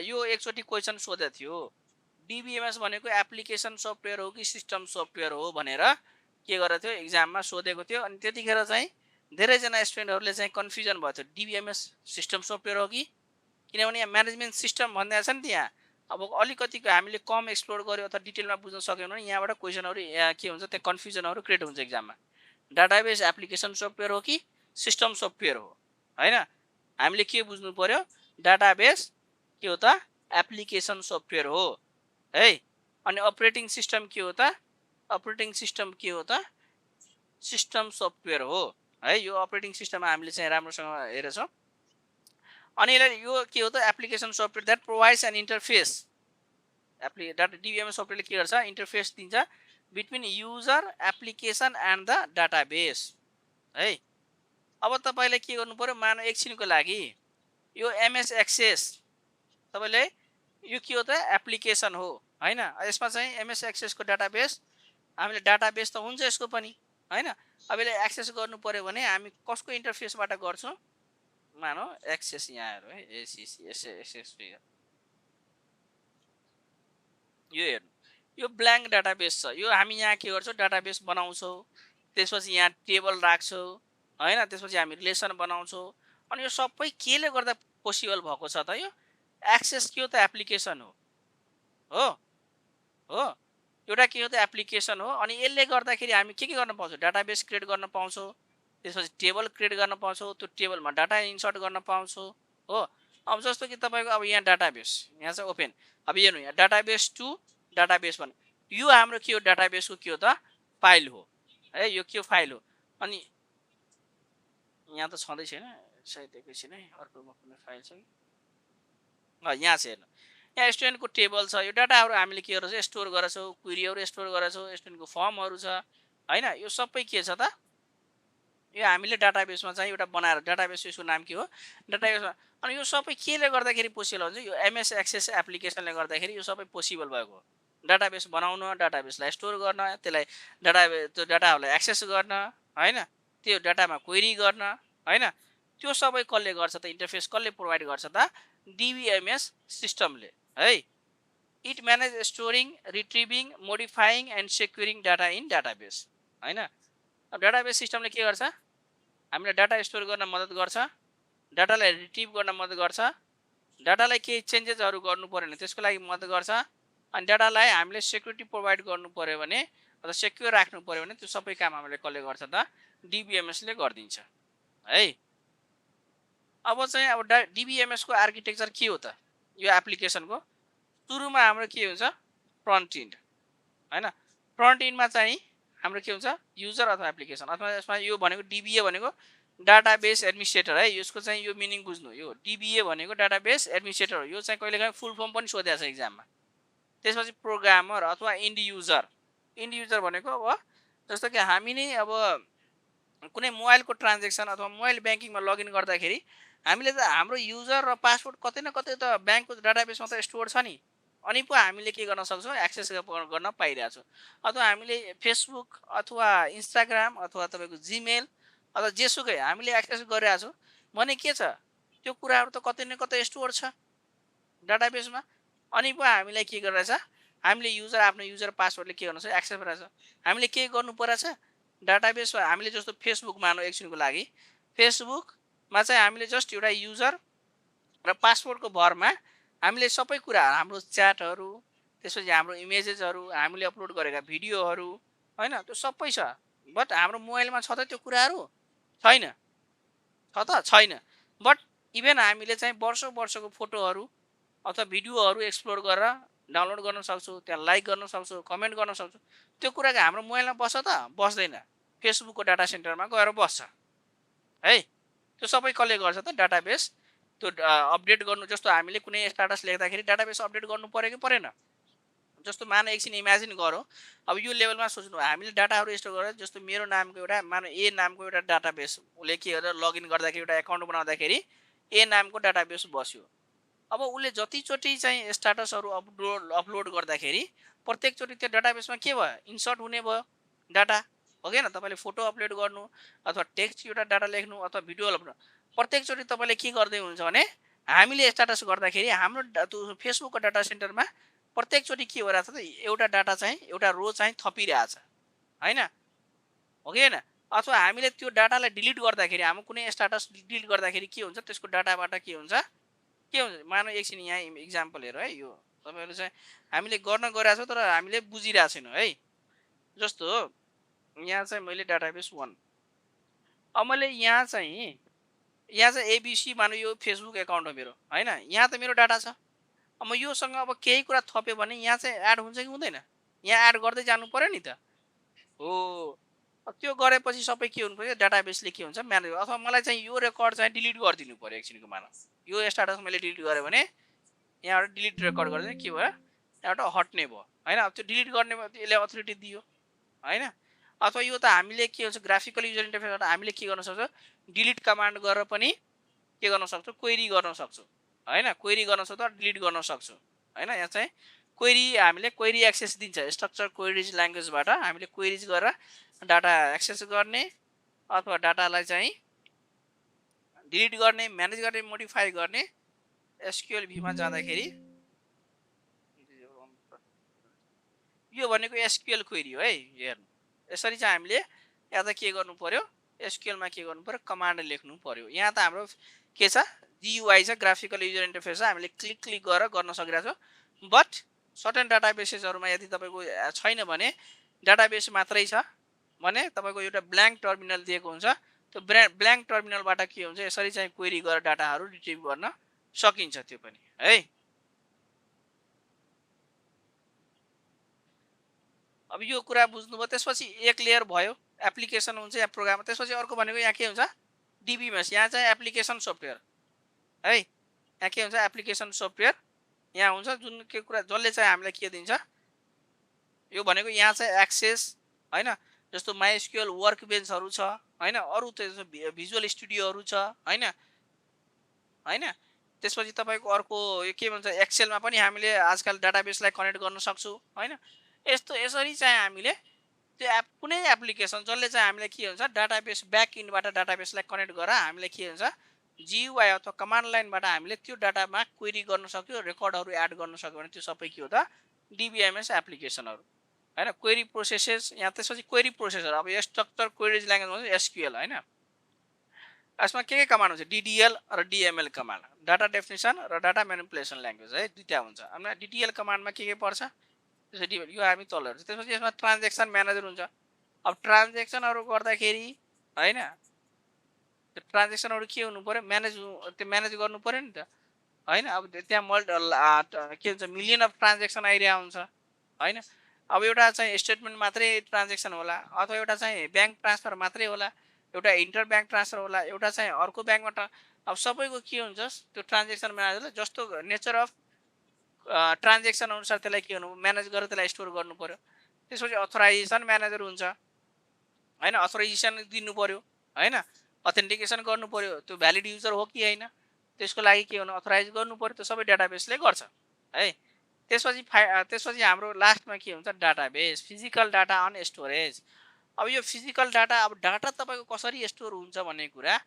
A: यो एकचोटि क्वेसन सोधेको थियो डिबिएमएस भनेको एप्लिकेसन सफ्टवेयर हो कि सिस्टम सफ्टवेयर हो भनेर के गरेको थियो एक्जाममा सोधेको थियो। अनि त्यतिखेर चाहिँ धेरैजना स्टुडेन्टहरूले चाहिँ कन्फ्युजन भएको थियो डिबिएमएस सिस्टम सफ्टवेयर हो कि किनभने यहाँ म्यानेजमेन्ट सिस्टम भन्दै छ नि त्यहाँ। अब अलिकतिको हामीले कम एक्सप्लोर गर्यो अथवा डिटेलमा बुझ्न सक्यौँ भने यहाँबाट क्वेसनहरू के हुन्छ त्यहाँ कन्फ्युजनहरू क्रिएट हुन्छ एक्जाममा। डाटाबेस एप्लिकेसन सफ्टवेयर हो कि सिस्टम सफ्टवेयर हो होइन। हामीले के बुझ्नु पर्यो डाटाबेस के हो त एप्लिकेसन सफ्टवेयर हो है। अनि अपरेटिङ सिस्टम के हो त अपरेटिङ सिस्टम के हो त सिस्टम सफ्टवेयर हो है। यो अपरेटिङ सिस्टममा हामीले चाहिँ राम्रोसँग हेरेछौँ। अनि यो के हो त application software that provides an interface DBMS सफ्टवेयरले के गर्छ इन्टरफेस दिन्छ between user application and the database है। अब तपाईँले के गर्नु पर्यो मानव एकछिनको लागि यो एमएस एक्सेस तपाईँले यो के हो त एप्लिकेसन हो होइन। यसमा चाहिँ एमएस एक्सेसको डाटाबेस हामीले डाटाबेस त हुन्छ यसको पनि होइन। अब यसले एक्सेस गर्नु पर्यो भने हामी कसको इन्टरफेसबाट गर्छौँ मानौ एक्सेस यहाँ हेरौँ है एसएस यो हेर्नु यो ब्ल्याङ्क डाटाबेस छ। यो हामी यहाँ के गर्छौँ डाटाबेस बनाउँछौँ त्यसपछि यहाँ टेबल राख्छौँ होइन। त्यसपछि हामी रिलेसन बनाउँछौँ अनि यो सबै केले गर्दा पोसिबल भएको छ त यो एक्सेस के हो त एप्लिकेसन हो एउटा के हो त एप्लिकेसन हो। अनि यसले गर्दाखेरि हामी के गर्न पाउँछौँ डाटाबेस क्रिएट गर्न पाउँछौँ त्यसपछि टेबल क्रिएट गर्न पाउँछौँ त्यो टेबलमा डाटा इन्सर्ट गर्न पाउँछौँ हो। अब जस्तो कि तपाईँको अब यहाँ डाटाबेस यहाँ चाहिँ ओपन अब हेर्नु यहाँ डाटाबेस 2 डाटाबेस 1 यो हाम्रो के हो डाटाबेसको के हो त फाइल हो है। यो के फाइल हो अनि यहाँ त छँदै छैन सायद एकैछिन है अर्कोमा कुनै फाइल छ कि यहाँ चाहिँ हेर्नु यहाँ स्टुडेन्टको टेबल छ। यो डाटाहरू हामीले के गरेछौँ स्टोर गरेछौँ क्वेरीहरू स्टोर गरेछौँ स्टुडेन्टको फर्महरू छ होइन। यो सबै के छ त यो हामीले डाटाबेसमा चाहिँ एउटा बनाएर डाटाबेस यसको नाम के हो डाटाबेसमा अनि यो सबै केले गर्दाखेरि पोसिबल हुन्छ यो एमएस एक्सेस एप्लिकेसनले गर्दाखेरि यो सबै पोसिबल भएको हो डाटाबेस बनाउन डाटाबेसलाई स्टोर गर्न त्यसलाई त्यो डाटाहरूलाई एक्सेस गर्न होइन त्यो डाटामा क्वेरी गर्न होइन त्यो सबै कसले गर्छ त इन्टरफेस कसले प्रोभाइड गर्छ त डिबिएमएस सिस्टमले है it manage storing retrieving modifying and securing data in database होइन अब डाटाबेस सिस्टमले के गर्छ हामीलाई डाटा स्टोर गर्न मद्दत गर्छ डाटालाई रिट्रिभ गर्न मद्दत गर्छ डाटालाई केही चेन्जेसहरू गर्नु पर्यो भने त्यसको लागि मद्दत गर्छ अनि डाटालाई हामीले सेक्युरिटी प्रोभाइड गर्नु पर्यो भने अथवा सेक्युर राख्नु पर्यो भने त्यो सबै काम हामीले कसले गर्छ त डिबिएमएसले गरिदिन्छ है अब चाहिँ अब डिबिएमएसको आर्किटेक्चर के हो त यो एप्लिकेसनको सुरुमा हाम्रो के हुन्छ फ्रन्ट इन्ड होइन फ्रन्ट इन्डमा चाहिँ हाम्रो के हुन्छ युजर अथवा एप्लिकेसन अथवा यसमा यो भनेको डिबिए भनेको डाटाबेस एडमिनिस्ट्रेटर है यसको चाहिँ यो मिनिङ बुझ्नु यो डिबिए भनेको डाटाबेस एडमिनिस्ट्रेटर हो यो चाहिँ कहिलेकाहीँ फुल फर्म पनि सोधेको छ इक्जाममा त्यसपछि प्रोग्रामर अथवा इन्ड युजर भनेको अब जस्तो कि हामी नै अब कुनै मोबाइलको ट्रान्जेक्सन अथवा मोबाइल ब्याङ्किङमा लगइन गर्दाखेरि हामीले त हाम्रो युजर र पासवर्ड कतै न कतै त ब्याङ्कको डाटाबेसमा त स्टोर छ नि अनि पो हामीले के गर्न सक्छौँ एक्सेस गर्न पाइरहेको छौँ अथवा हामीले फेसबुक अथवा इन्स्टाग्राम अथवा तपाईँको जिमेल अथवा जेसुकै हामीले एक्सेस गरिरहेको छौँ भने के छ त्यो कुराहरू त कतै न कतै स्टोर छ डाटाबेसमा अनि पो हामीलाई के गरिरहेछ हामीले आफ्नो युजर पासवर्डले के गर्नु छ एक्सेस गरिरहेछ हामीले के गर्नु परेछ डाटाबेस हामीले जस्तो फेसबुक मानौँ एकछिनको लागि फेसबुकमा चाहिँ हामीले जस्ट एउटा युजर र पासवर्डको भरमा हामीले सबै कुरा हाम्रो च्याटहरू त्यसपछि हाम्रो इमेजेसहरू हामीले अपलोड गरेका भिडियोहरू होइन त्यो सबै छ बट हाम्रो मोबाइलमा छ त त्यो कुराहरू छैन छ त छैन बट इभेन हामीले चाहिँ वर्षको फोटोहरू अथवा भिडियोहरू एक्सप्लोर गरेर डाउनलोड गर्न सक्छौँ त्यहाँ लाइक गर्न सक्छौँ कमेन्ट गर्न सक्छौँ त्यो कुरा हाम्रो मोबाइलमा बस्छ त बस्दैन फेसबुकको डाटा सेन्टरमा गएर बस्छ है त्यो सबै कसले गर्छ त डाटाबेस त्यो अपडेट गर्नु जस्तो हामीले कुनै स्ट्याटस लेख्दाखेरि डाटाबेस अपडेट गर्नु पऱ्यो कि परेन जस्तो मान एकछिन इमेजिन गरौँ अब यो लेभलमा सोच्नु हामीले डाटाहरू स्टोर गरेर जस्तो मेरो नामको एउटा मान ए नामको एउटा डाटाबेस उसले के गरेर लगइन गर्दाखेरि एउटा एकाउन्ट बनाउँदाखेरि ए नामको डाटाबेस बस्यो अब उसले जतिचोटि चाहिँ स्ट्याटसहरू अपलोड गर्दाखेरि प्रत्येकचोटि त्यो डाटाबेसमा के भयो इन्सर्ट हुने भयो डाटा हो कि तपाईँले फोटो अपलोड गर्नु अथवा टेक्स्ट एउटा डाटा लेख्नु अथवा भिडियो अपलोड प्रत्येकचोटि तपाईँले के गर्दै हुन्छ भने हामीले स्ट्याटस गर्दाखेरि हाम्रो त्यो फेसबुकको डाटा सेन्टरमा प्रत्येकचोटि के भइरहेछ त एउटा डाटा चाहिँ एउटा रो चाहिँ थपिरहेछ होइन हो कि होइन अथवा हामीले त्यो डाटालाई डिलिट गर्दाखेरि हाम्रो कुनै स्ट्याटस डिलिट गर्दाखेरि के हुन्छ त्यसको डाटाबाट के हुन्छ मानव एकछिन यहाँ इक्जाम्पल हेर है यो तपाईँहरू चाहिँ हामीले गर्न गइरहेको छौँ तर हामीले बुझिरहेको छैनौँ है जस्तो यहाँ चाहिँ मैले डाटाबेस 1 अब मैले यहाँ चाहिँ एबिसी मानौँ यो फेसबुक एकाउन्ट हो मेरो होइन यहाँ त मेरो डाटा छ अब म योसँग अब केही कुरा थप्यो भने यहाँ चाहिँ एड हुन्छ कि हुँदैन यहाँ एड गर्दै जानु पर्यो नि त हो त्यो गरेपछि सबै के हुनु पर्यो डाटाबेसले के हुन्छ म्यानेज अथवा मलाई चाहिँ यो रेकर्ड चाहिँ डिलिट गरिदिनु पर्यो एकछिनको मानव यो स्ट्याटस मैले डिलिट गरेँ भने यहाँबाट डिलिट रेकर्ड गर्दा के भयो यहाँबाट हट्ने भयो होइन अब त्यो डिलिट गर्ने यसले अथोरिटी दियो होइन अथवा यो त हामीले के हुन्छ ग्राफिकल युजर इन्टरफेसबाट हामीले के गर्न सक्छौँ डिलिट कमान्ड गरेर पनि के गर्न सक्छौँ क्वेरी गर्न सक्छौँ होइन क्वेरी गर्न सक्छौँ डिलिट गर्न सक्छौँ होइन यहाँ चाहिँ क्वेरी हामीले क्वेरी एक्सेस दिन्छ स्ट्रक्चर क्वेरीज ल्याङ्ग्वेजबाट हामीले क्वेरीज गरेर डाटा एक्सेस गर्ने अथवा डाटालाई चाहिँ डिलिट गर्ने म्यानेज गर्ने मोडिफाई गर्ने एसक्युएल भीमा जाँदाखेरि यो भनेको एसक्युएल क्वेरी हो है हेर्नु यसरी चाहिँ हामीले या त के गर्नु पर्यो एसक्युएलमा के गर्नु पर्यो कमान्ड लेख्नु पर्यो यहाँ त हाम्रो के छ जीयुआई छ ग्राफिकल युजर इन्टरफेस छ हामीले क्लिक गरेर गर्न सकिरहेको छौँ बट सर्टेन डाटाबेसेसहरूमा यदि तपाईँको छैन भने डाटाबेस मात्रै छ भने तपाईँको एउटा ब्ल्याङ्क टर्मिनल दिएको हुन्छ त्यो ब्ल्याङ्क टर्मिनलबाट के हुन्छ यसरी चाहिँ क्वेरी गरेर डाटाहरू रिट्रिभ गर्न सकिन्छ त्यो पनि है अब यो कुरा बुझ्नुभयो त्यसपछि एक लेयर भयो एप्लिकेसन हुन्छ या प्रोग्राम त्यसपछि अर्को भनेको यहाँ के हुन्छ डिबिएमएस यहाँ चाहिँ एप्लिकेसन सफ्टवेयर है यहाँ के हुन्छ एप्लिकेसन सफ्टवेयर यहाँ हुन्छ जुन के कुरा जसले चाहिँ हामीलाई के दिन्छ यो भनेको यहाँ चाहिँ एक्सेस होइन जस्तो माइस्क्युएल वर्क बेन्चहरू छ होइन, अरू त भिजुअल स्टुडियोहरू छ होइन होइन। त्यसपछि तपाईँको अर्को यो के भन्छ एक्सेलमा पनि हामीले आजकल डाटाबेसलाई कनेक्ट गर्न सक्छौँ होइन। यसरी चाहिँ हामीले त्यो कुनै एप्लिकेसन जसले चाहिँ हामीलाई के हुन्छ डाटाबेस ब्याक इन्डबाट डाटाबेसलाई कनेक्ट गरेर हामीलाई के हुन्छ जियुआई अथवा कमान्ड लाइनबाट हामीले त्यो डाटामा क्वेरी गर्न सक्यो, रेकर्डहरू एड गर्न सक्यो भने त्यो सबै के हो त डिबिएमएस एप्लिकेसनहरू होइन। क्वेरी प्रोसेसेस यहाँ त्यसपछि क्वेरी प्रोसेसर अब स्ट्रक्चर क्वेरीज ल्याङ्ग्वेज भन्छ एसक्युएल होइन। यसमा के कमान्ड हुन्छ डिडिएल र डिएमएल कमान्ड, डाटा डेफिनेसन र डाटा म्यानिपुलेसन ल्याङ्ग्वेज है, दुईटा हुन्छ। हामीलाई डिडिएल कमान्डमा के पर्छ त्यसपछि यो हामी तल हेर्छ। त्यसपछि यसमा ट्रान्जेक्सन म्यानेजर हुन्छ। अब ट्रान्जेक्सनहरू गर्दाखेरि होइन त्यो ट्रान्जेक्सनहरू के हुनु पऱ्यो त्यो म्यानेज गर्नु पऱ्यो नि त होइन। अब त्यहाँ के हुन्छ मिलियन अफ ट्रान्जेक्सन आइरहेको हुन्छ होइन। अब एउटा चाहिँ स्टेटमेन्ट मात्रै ट्रान्जेक्सन होला अथवा एउटा चाहिँ ब्याङ्क ट्रान्सफर मात्रै होला, एउटा इन्टर ब्याङ्क ट्रान्सफर होला, एउटा चाहिँ अर्को ब्याङ्कबाट। अब सबैको के हुन्छ त्यो ट्रान्जेक्सन म्यानेजरले जस्तो नेचर अफ ट्रान्जेक्सन अनुसार त्यसलाई के गर्नु म्यानेज गरेर त्यसलाई स्टोर गर्नु पऱ्यो। त्यसपछि अथोराइजेसन म्यानेजर हुन्छ होइन, अथोराइजेसन दिनु पऱ्यो होइन, अथेन्टिकेसन गर्नु पऱ्यो, त्यो भ्यालिड युजर हो कि होइन त्यसको लागि के गर्नु अथोराइज गर्नु पऱ्यो, त्यो सबै डाटाबेसले गर्छ है। त्यसपछि हाम्रो लास्टमा के हुन्छ database physical data on storage. अब यो फिजिकल डाटा अब डाटा तपाईँको कसरी स्टोर हुन्छ भन्ने कुरा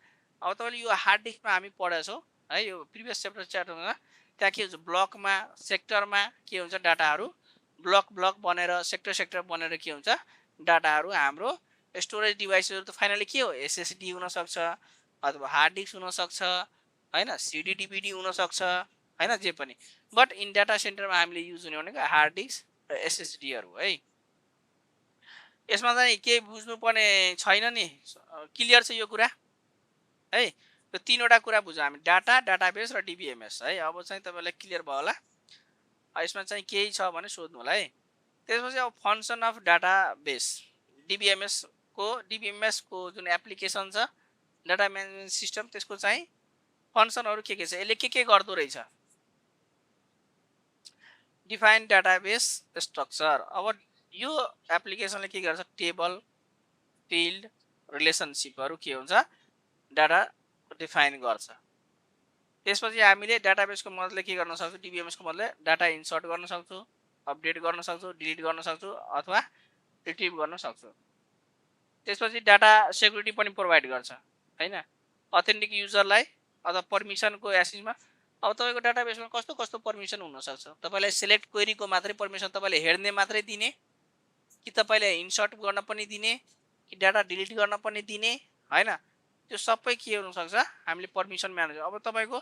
A: अब तपाईँले यो हार्ड डिस्कमा हामी पढेछौँ है, यो प्रिभियस च्याप्टरमा त्यहाँ के हुन्छ ब्लकमा सेक्टरमा के हुन्छ डाटाहरू ब्लक बनेर सेक्टर बनेर के हुन्छ डाटाहरू हाम्रो स्टोरेज डिभाइसहरू त फाइनली के हो एसएसडी हुनसक्छ अथवा हार्ड डिस्क हुनसक्छ होइन, सिडी डिभिडी हुनसक्छ होइन, जे पनि। बट इन डाटा सेन्टरमा हामीले युज हुने भनेको हार्ड डिस्क र एसएसडीहरू है। यसमा चाहिँ के बुझ्नुपर्ने छैन नि, क्लियर छ यो कुरा है। यो तीनवटा कुरा बुझ्यौँ हामी डाटा डाटाबेस र डिबिएमएस है। अब चाहिँ तपाईँलाई क्लियर भयो होला। यसमा चाहिँ केही छ भने सोध्नु होला है। त्यसपछि अब फङ्सन अफ डाटाबेस डिबिएमएस को जुन एप्लिकेसन छ डाटा म्यानेजमेन्ट सिस्टम त्यसको चाहिँ फङ्सनहरू के छ, यसले के गर्दो रहेछ। Define database structure. अब यो एप्लिकेसनले के गर्छ टेबल फिल्ड रिलेसनसिपहरू के हुन्छ डाटा डिफाइन गर्छ। त्यसपछि हामीले डाटाबेसको मद्दतले के गर्न सक्छौँ डिबिएमएसको मद्दतले डाटा इन्सर्ट गर्न सक्छौँ, अपडेट गर्न सक्छौँ, डिलिट गर्न सक्छौँ अथवा रिट्रिभ गर्न सक्छौँ। त्यसपछि डाटा सेक्युरिटी पनि प्रोभाइड गर्छ होइन, अथेन्टिक युजरलाई अथवा पर्मिसनको एसिसमा। अब तपाईँको डाटाबेसमा कस्तो कस्तो पर्मिसन हुनसक्छ, तपाईँलाई सिलेक्ट क्वेरीको मात्रै पर्मिसन तपाईँले हेर्ने मात्रै दिने कि तपाईँले इन्सर्ट गर्न पनि दिने कि डाटा डिलिट गर्न पनि दिने होइन, त्यो सबै के हुनसक्छ हामीले पर्मिसन म्यानेजर। अब तपाईँको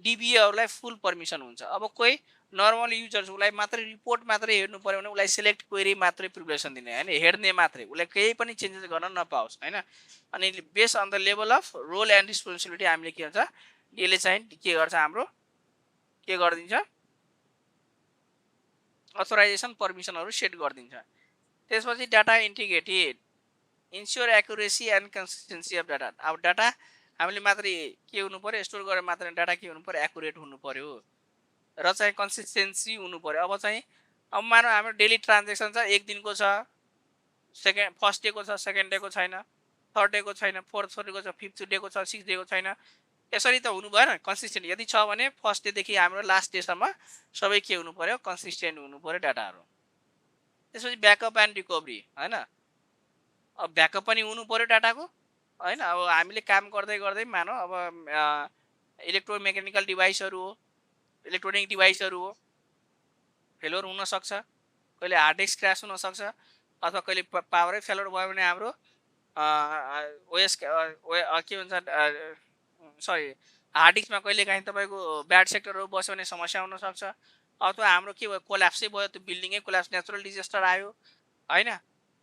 A: डिबिएहरूलाई फुल पर्मिसन हुन्छ। अब कोही नर्मल युजर्स उसलाई मात्रै रिपोर्ट मात्रै हेर्नु पऱ्यो भने उसलाई सिलेक्ट क्वेरी मात्रै प्रिपरेसन दिने होइन, हेर्ने मात्रै, उसलाई केही पनि चेन्जेस गर्न नपाओस् होइन। अनि based on the level of role and responsibility हामीले के हुन्छ यसले चाहिँ के गर्छ हाम्रो के गरिदिन्छ अथोराइजेसन पर्मिसनहरू सेट गरिदिन्छ। त्यसपछि data integrated ensure accuracy and consistency of data. अब डाटा हामीले मात्रै के हुनु पऱ्यो स्टोर गरेर मात्रै डाटा के हुनु पऱ्यो एक्युरेट हुनु पऱ्यो र चाहिँ कन्सिस्टेन्सी हुनु पऱ्यो। अब चाहिँ अब मानौँ हाम्रो डेली ट्रान्जेक्सन छ, एक दिनको छ, फर्स्ट डेको छ, सेकेन्ड डेको छैन, थर्ड डेको छैन, फोर्थ डेको छ, फिफ्थ डेको छ, सिक्स डेको छैन, यसरी त हुनु भएन कन्सिस्टेन्ट। यदि छ भने फर्स्ट डेदेखि हाम्रो लास्ट डेसम्म सबै के हुनु पऱ्यो कन्सिस्टेन्ट हुनु पऱ्यो डाटाहरू। त्यसपछि ब्याकअप एन्ड रिकभरी होइन, अब ब्याकअप पनि हुनु पऱ्यो डाटाको होइन। अब हामीले काम गर्दै गर्दै मानौँ अब इलेक्ट्रोमेकानिकल डिभाइसहरू हो, इलेक्ट्रोनिक डिभाइसहरू हो, फेलर हुनसक्छ, कहिले हार्ड डिस्क क्रास हुनसक्छ अथवा कहिले पावरै फेलर भयो भने हाम्रो ओएस के भन्छ हार्ड डिस्कमा कहिले काहीँ तपाईँको ब्याड सेक्टरहरू बस्यो भने समस्या हुनसक्छ अथवा हाम्रो के भयो कोल्याप्सै भयो, त्यो बिल्डिङै कोल्याप्स नेचुरल डिजास्टर आयो होइन।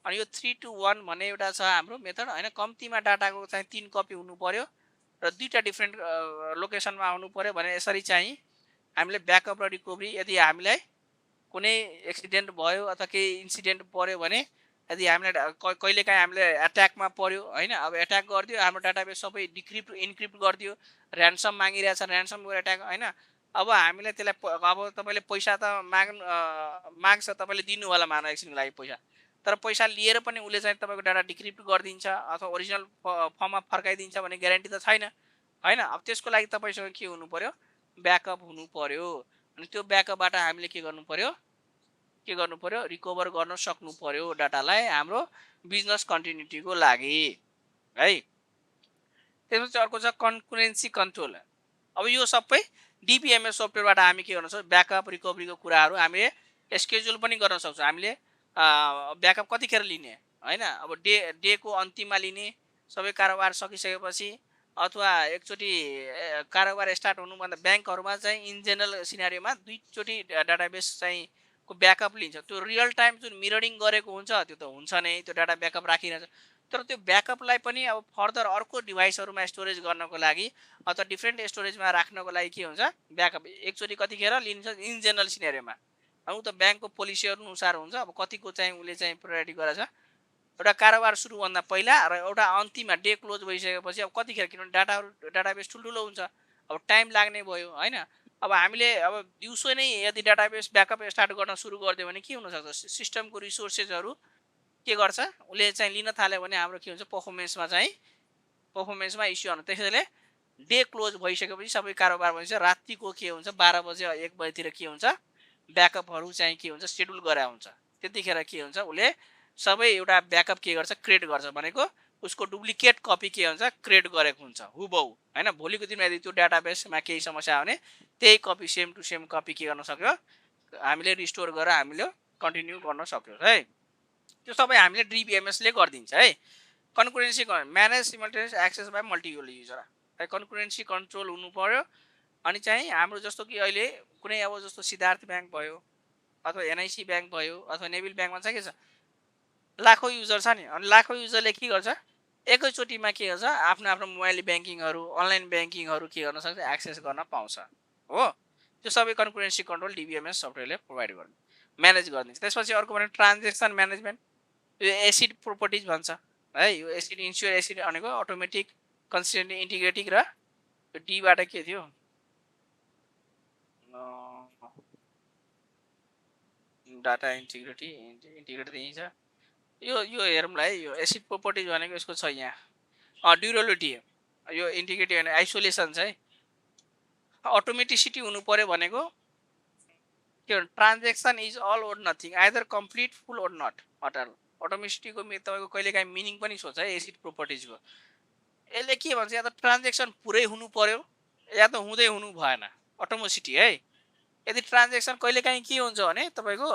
A: अनि यो 3-to-1 भन्ने एउटा छ हाम्रो मेथड होइन, कम्तीमा डाटाको चाहिँ 3 कपी हुनु पऱ्यो र दुईवटा डिफ्रेन्ट लोकेसनमा आउनु पऱ्यो भने यसरी चाहिँ हामीले ब्याकअप र रिकभरी। यदि हामीलाई कुनै एक्सिडेन्ट भयो अथवा केही इन्सिडेन्ट पऱ्यो भने यदि हामीलाई कहिलेकाहीँ हामीले एट्याकमा पऱ्यो होइन, अब एट्याक गरिदियो हाम्रो डाटाबेस सबै डिक्रिप्ट इन्क्रिप्ट गरिदियो, ऱ्यान्सम मागिरहेछ, ऱ्यान्सम एट्याक होइन। अब हामीलाई त्यसलाई अब तपाईँले पैसा त माग्छ, तपाईँले दिनु होला मानव एकछिनको लागि पैसा, तर पैसा लिएर पनि उसले चाहिँ तपाईँको डाटा डिक्रिप्ट गरिदिन्छ अथवा ओरिजिनल फर्ममा फर्काइदिन्छ भन्ने ग्यारेन्टी त छैन होइन। अब त्यसको लागि तपाईँसँग के हुनु पर्यो, ब्याकअप हुनु पर्यो। अनि त्यो ब्याकअपबाट हामीले के गर्नु पर्यो, रिकभर गर्न सक्नु पर्यो डाटालाई हाम्रो बिजनेस कन्टिन्युटीको लागि है। त्यसपछि अर्को छ कन्कुरेन्सी कन्ट्रोल। अब यो सबै डिबिएमएस सफ्टवेयरबाट हामी के गर्न सक्छौँ, ब्याकअप रिकभरीको कुराहरू हामीले स्केड्युल पनि गर्न सक्छौँ। हामीले ब्याकअप कतिखेर लिने होइन, अब डेको अन्तिममा लिने, सबै कारोबार सकिसकेपछि, अथवा एकचोटि कारोबार स्टार्ट हुनुभन्दा ब्याङ्कहरूमा चाहिँ इन जेनरल सिनारीमा 2 चोटि डाटाबेस चाहिँ को ब्याकअप लिन्छ। त्यो रियल टाइम जुन मिररिङ गरेको हुन्छ त्यो त हुन्छ नै, त्यो डाटा ब्याकअप राखिरहन्छ। तर त्यो ब्याकअपलाई पनि अब फर्दर अर्को डिभाइसहरूमा स्टोरेज गर्नको लागि अथवा डिफ्रेन्ट स्टोरेजमा राख्नको लागि के हुन्छ, ब्याकअप एकचोटि कतिखेर लिन्छ, इन जेनरल सिनेरियोमा। अब ऊ त ब्याङ्कको पोलिसीहरू अनुसार हुन्छ, अब कतिको चाहिँ उसले चाहिँ प्रायोरिटी गरेछ एउटा कारोबार सुरुभन्दा पहिला र एउटा अन्तिममा डे क्लोज भइसकेपछि। अब कतिखेर, किनभने डाटाबेस ठुल्ठुलो हुन्छ, अब टाइम लाग्ने भयो होइन। अब हामीले अब दिउँसो नै यदि डाटाबेस ब्याकअप स्टार्ट गर्न सुरु गरिदियो भने के हुनसक्छ, सिस्टमको रिसोर्सेसहरू के गर्छ, उसले चाहिँ लिन थाल्यो भने हाम्रो के हुन्छ, पर्फर्मेन्समा इस्यु आउनु। त्यसैले डे क्लोज भइसकेपछि सबै कारोबार भइसक्छ, रातिको के हुन्छ 12 बजे 1 बजेतिर के हुन्छ, ब्याकअपहरू चाहिँ के हुन्छ, सेड्युल गराए हुन्छ। त्यतिखेर के हुन्छ, उसले सबै एउटा ब्याकअप के गर्छ, क्रिएट गर्छ, भनेको उसको डुप्लिकेट कपी के हुन्छ, क्रिएट गरेको हुन्छ हुबहु होइन। भोलिको दिनमा यदि त्यो डाटाबेसमा केही समस्या आउने त्यही copy same to same copy के गर्न सक्यो, हामीले रिस्टोर गरेर हामीले कन्टिन्यू गर्न सक्यो है। त्यो सबै हामीले डिबिएमएसले गरिदिन्छ है। Concurrency manage simultaneous access by multiple user है, कन्कुरेन्सी कन्ट्रोल हुनु पर्यो। अनि चाहिँ हाम्रो जस्तो कि अहिले कुनै अब जस्तो सिद्धार्थ ब्याङ्क भयो अथवा एनआइसी ब्याङ्क भयो अथवा नेभिल ब्याङ्कमा चाहिँ के छ, लाखौँ युजर छ नि। अनि लाखौँ युजरले के गर्छ, एकैचोटिमा के गर्छ, आफ्नो आफ्नो मोबाइल ब्याङ्किङहरू, अनलाइन ब्याङ्किङहरू के गर्न सक्छ, एक्सेस गर्न पाउँछ हो। त्यो सबै कन्कुरेन्सी कन्ट्रोल डिबिएमएस सफ्टवेयरले प्रोभाइड गर्नु, म्यानेज गरिदिन्छ। त्यसपछि अर्को भने ट्रान्जेक्सन म्यानेजमेन्ट, यो एसिड प्रोपर्टिज भन्छ है। यो एसिड इन्स्योर एसिड भनेको अटोमेटिक कन्सिस्टेन्ट इन्टिग्रेटिङ र यो डीबाट के थियो, डाटा इन्टिग्रिटी त्यही छ। यो हेरौँला है, यो एसिड प्रोपर्टिज भनेको यसको छ यहाँ ड्युरेबिलिटी, यो इन्टिग्रिटी भने आइसोलेसन चाहिँ अटोमेटिसिटी हुनु पर्यो भनेको के हो, transaction is all or nothing, either complete full or not at all. अटोमेटिसिटीको तपाईँको कहिलेकाहीँ मिनिङ पनि सोच्छ है एसिड प्रोपर्टिजको। यसले के भन्छ, या त ट्रान्जेक्सन पुरै हुनु पर्यो या त हुँदै हुनु भएन, अटोमेसिटी है। यदि ट्रान्जेक्सन कहिलेकाहीँ के हुन्छ भने तपाईँको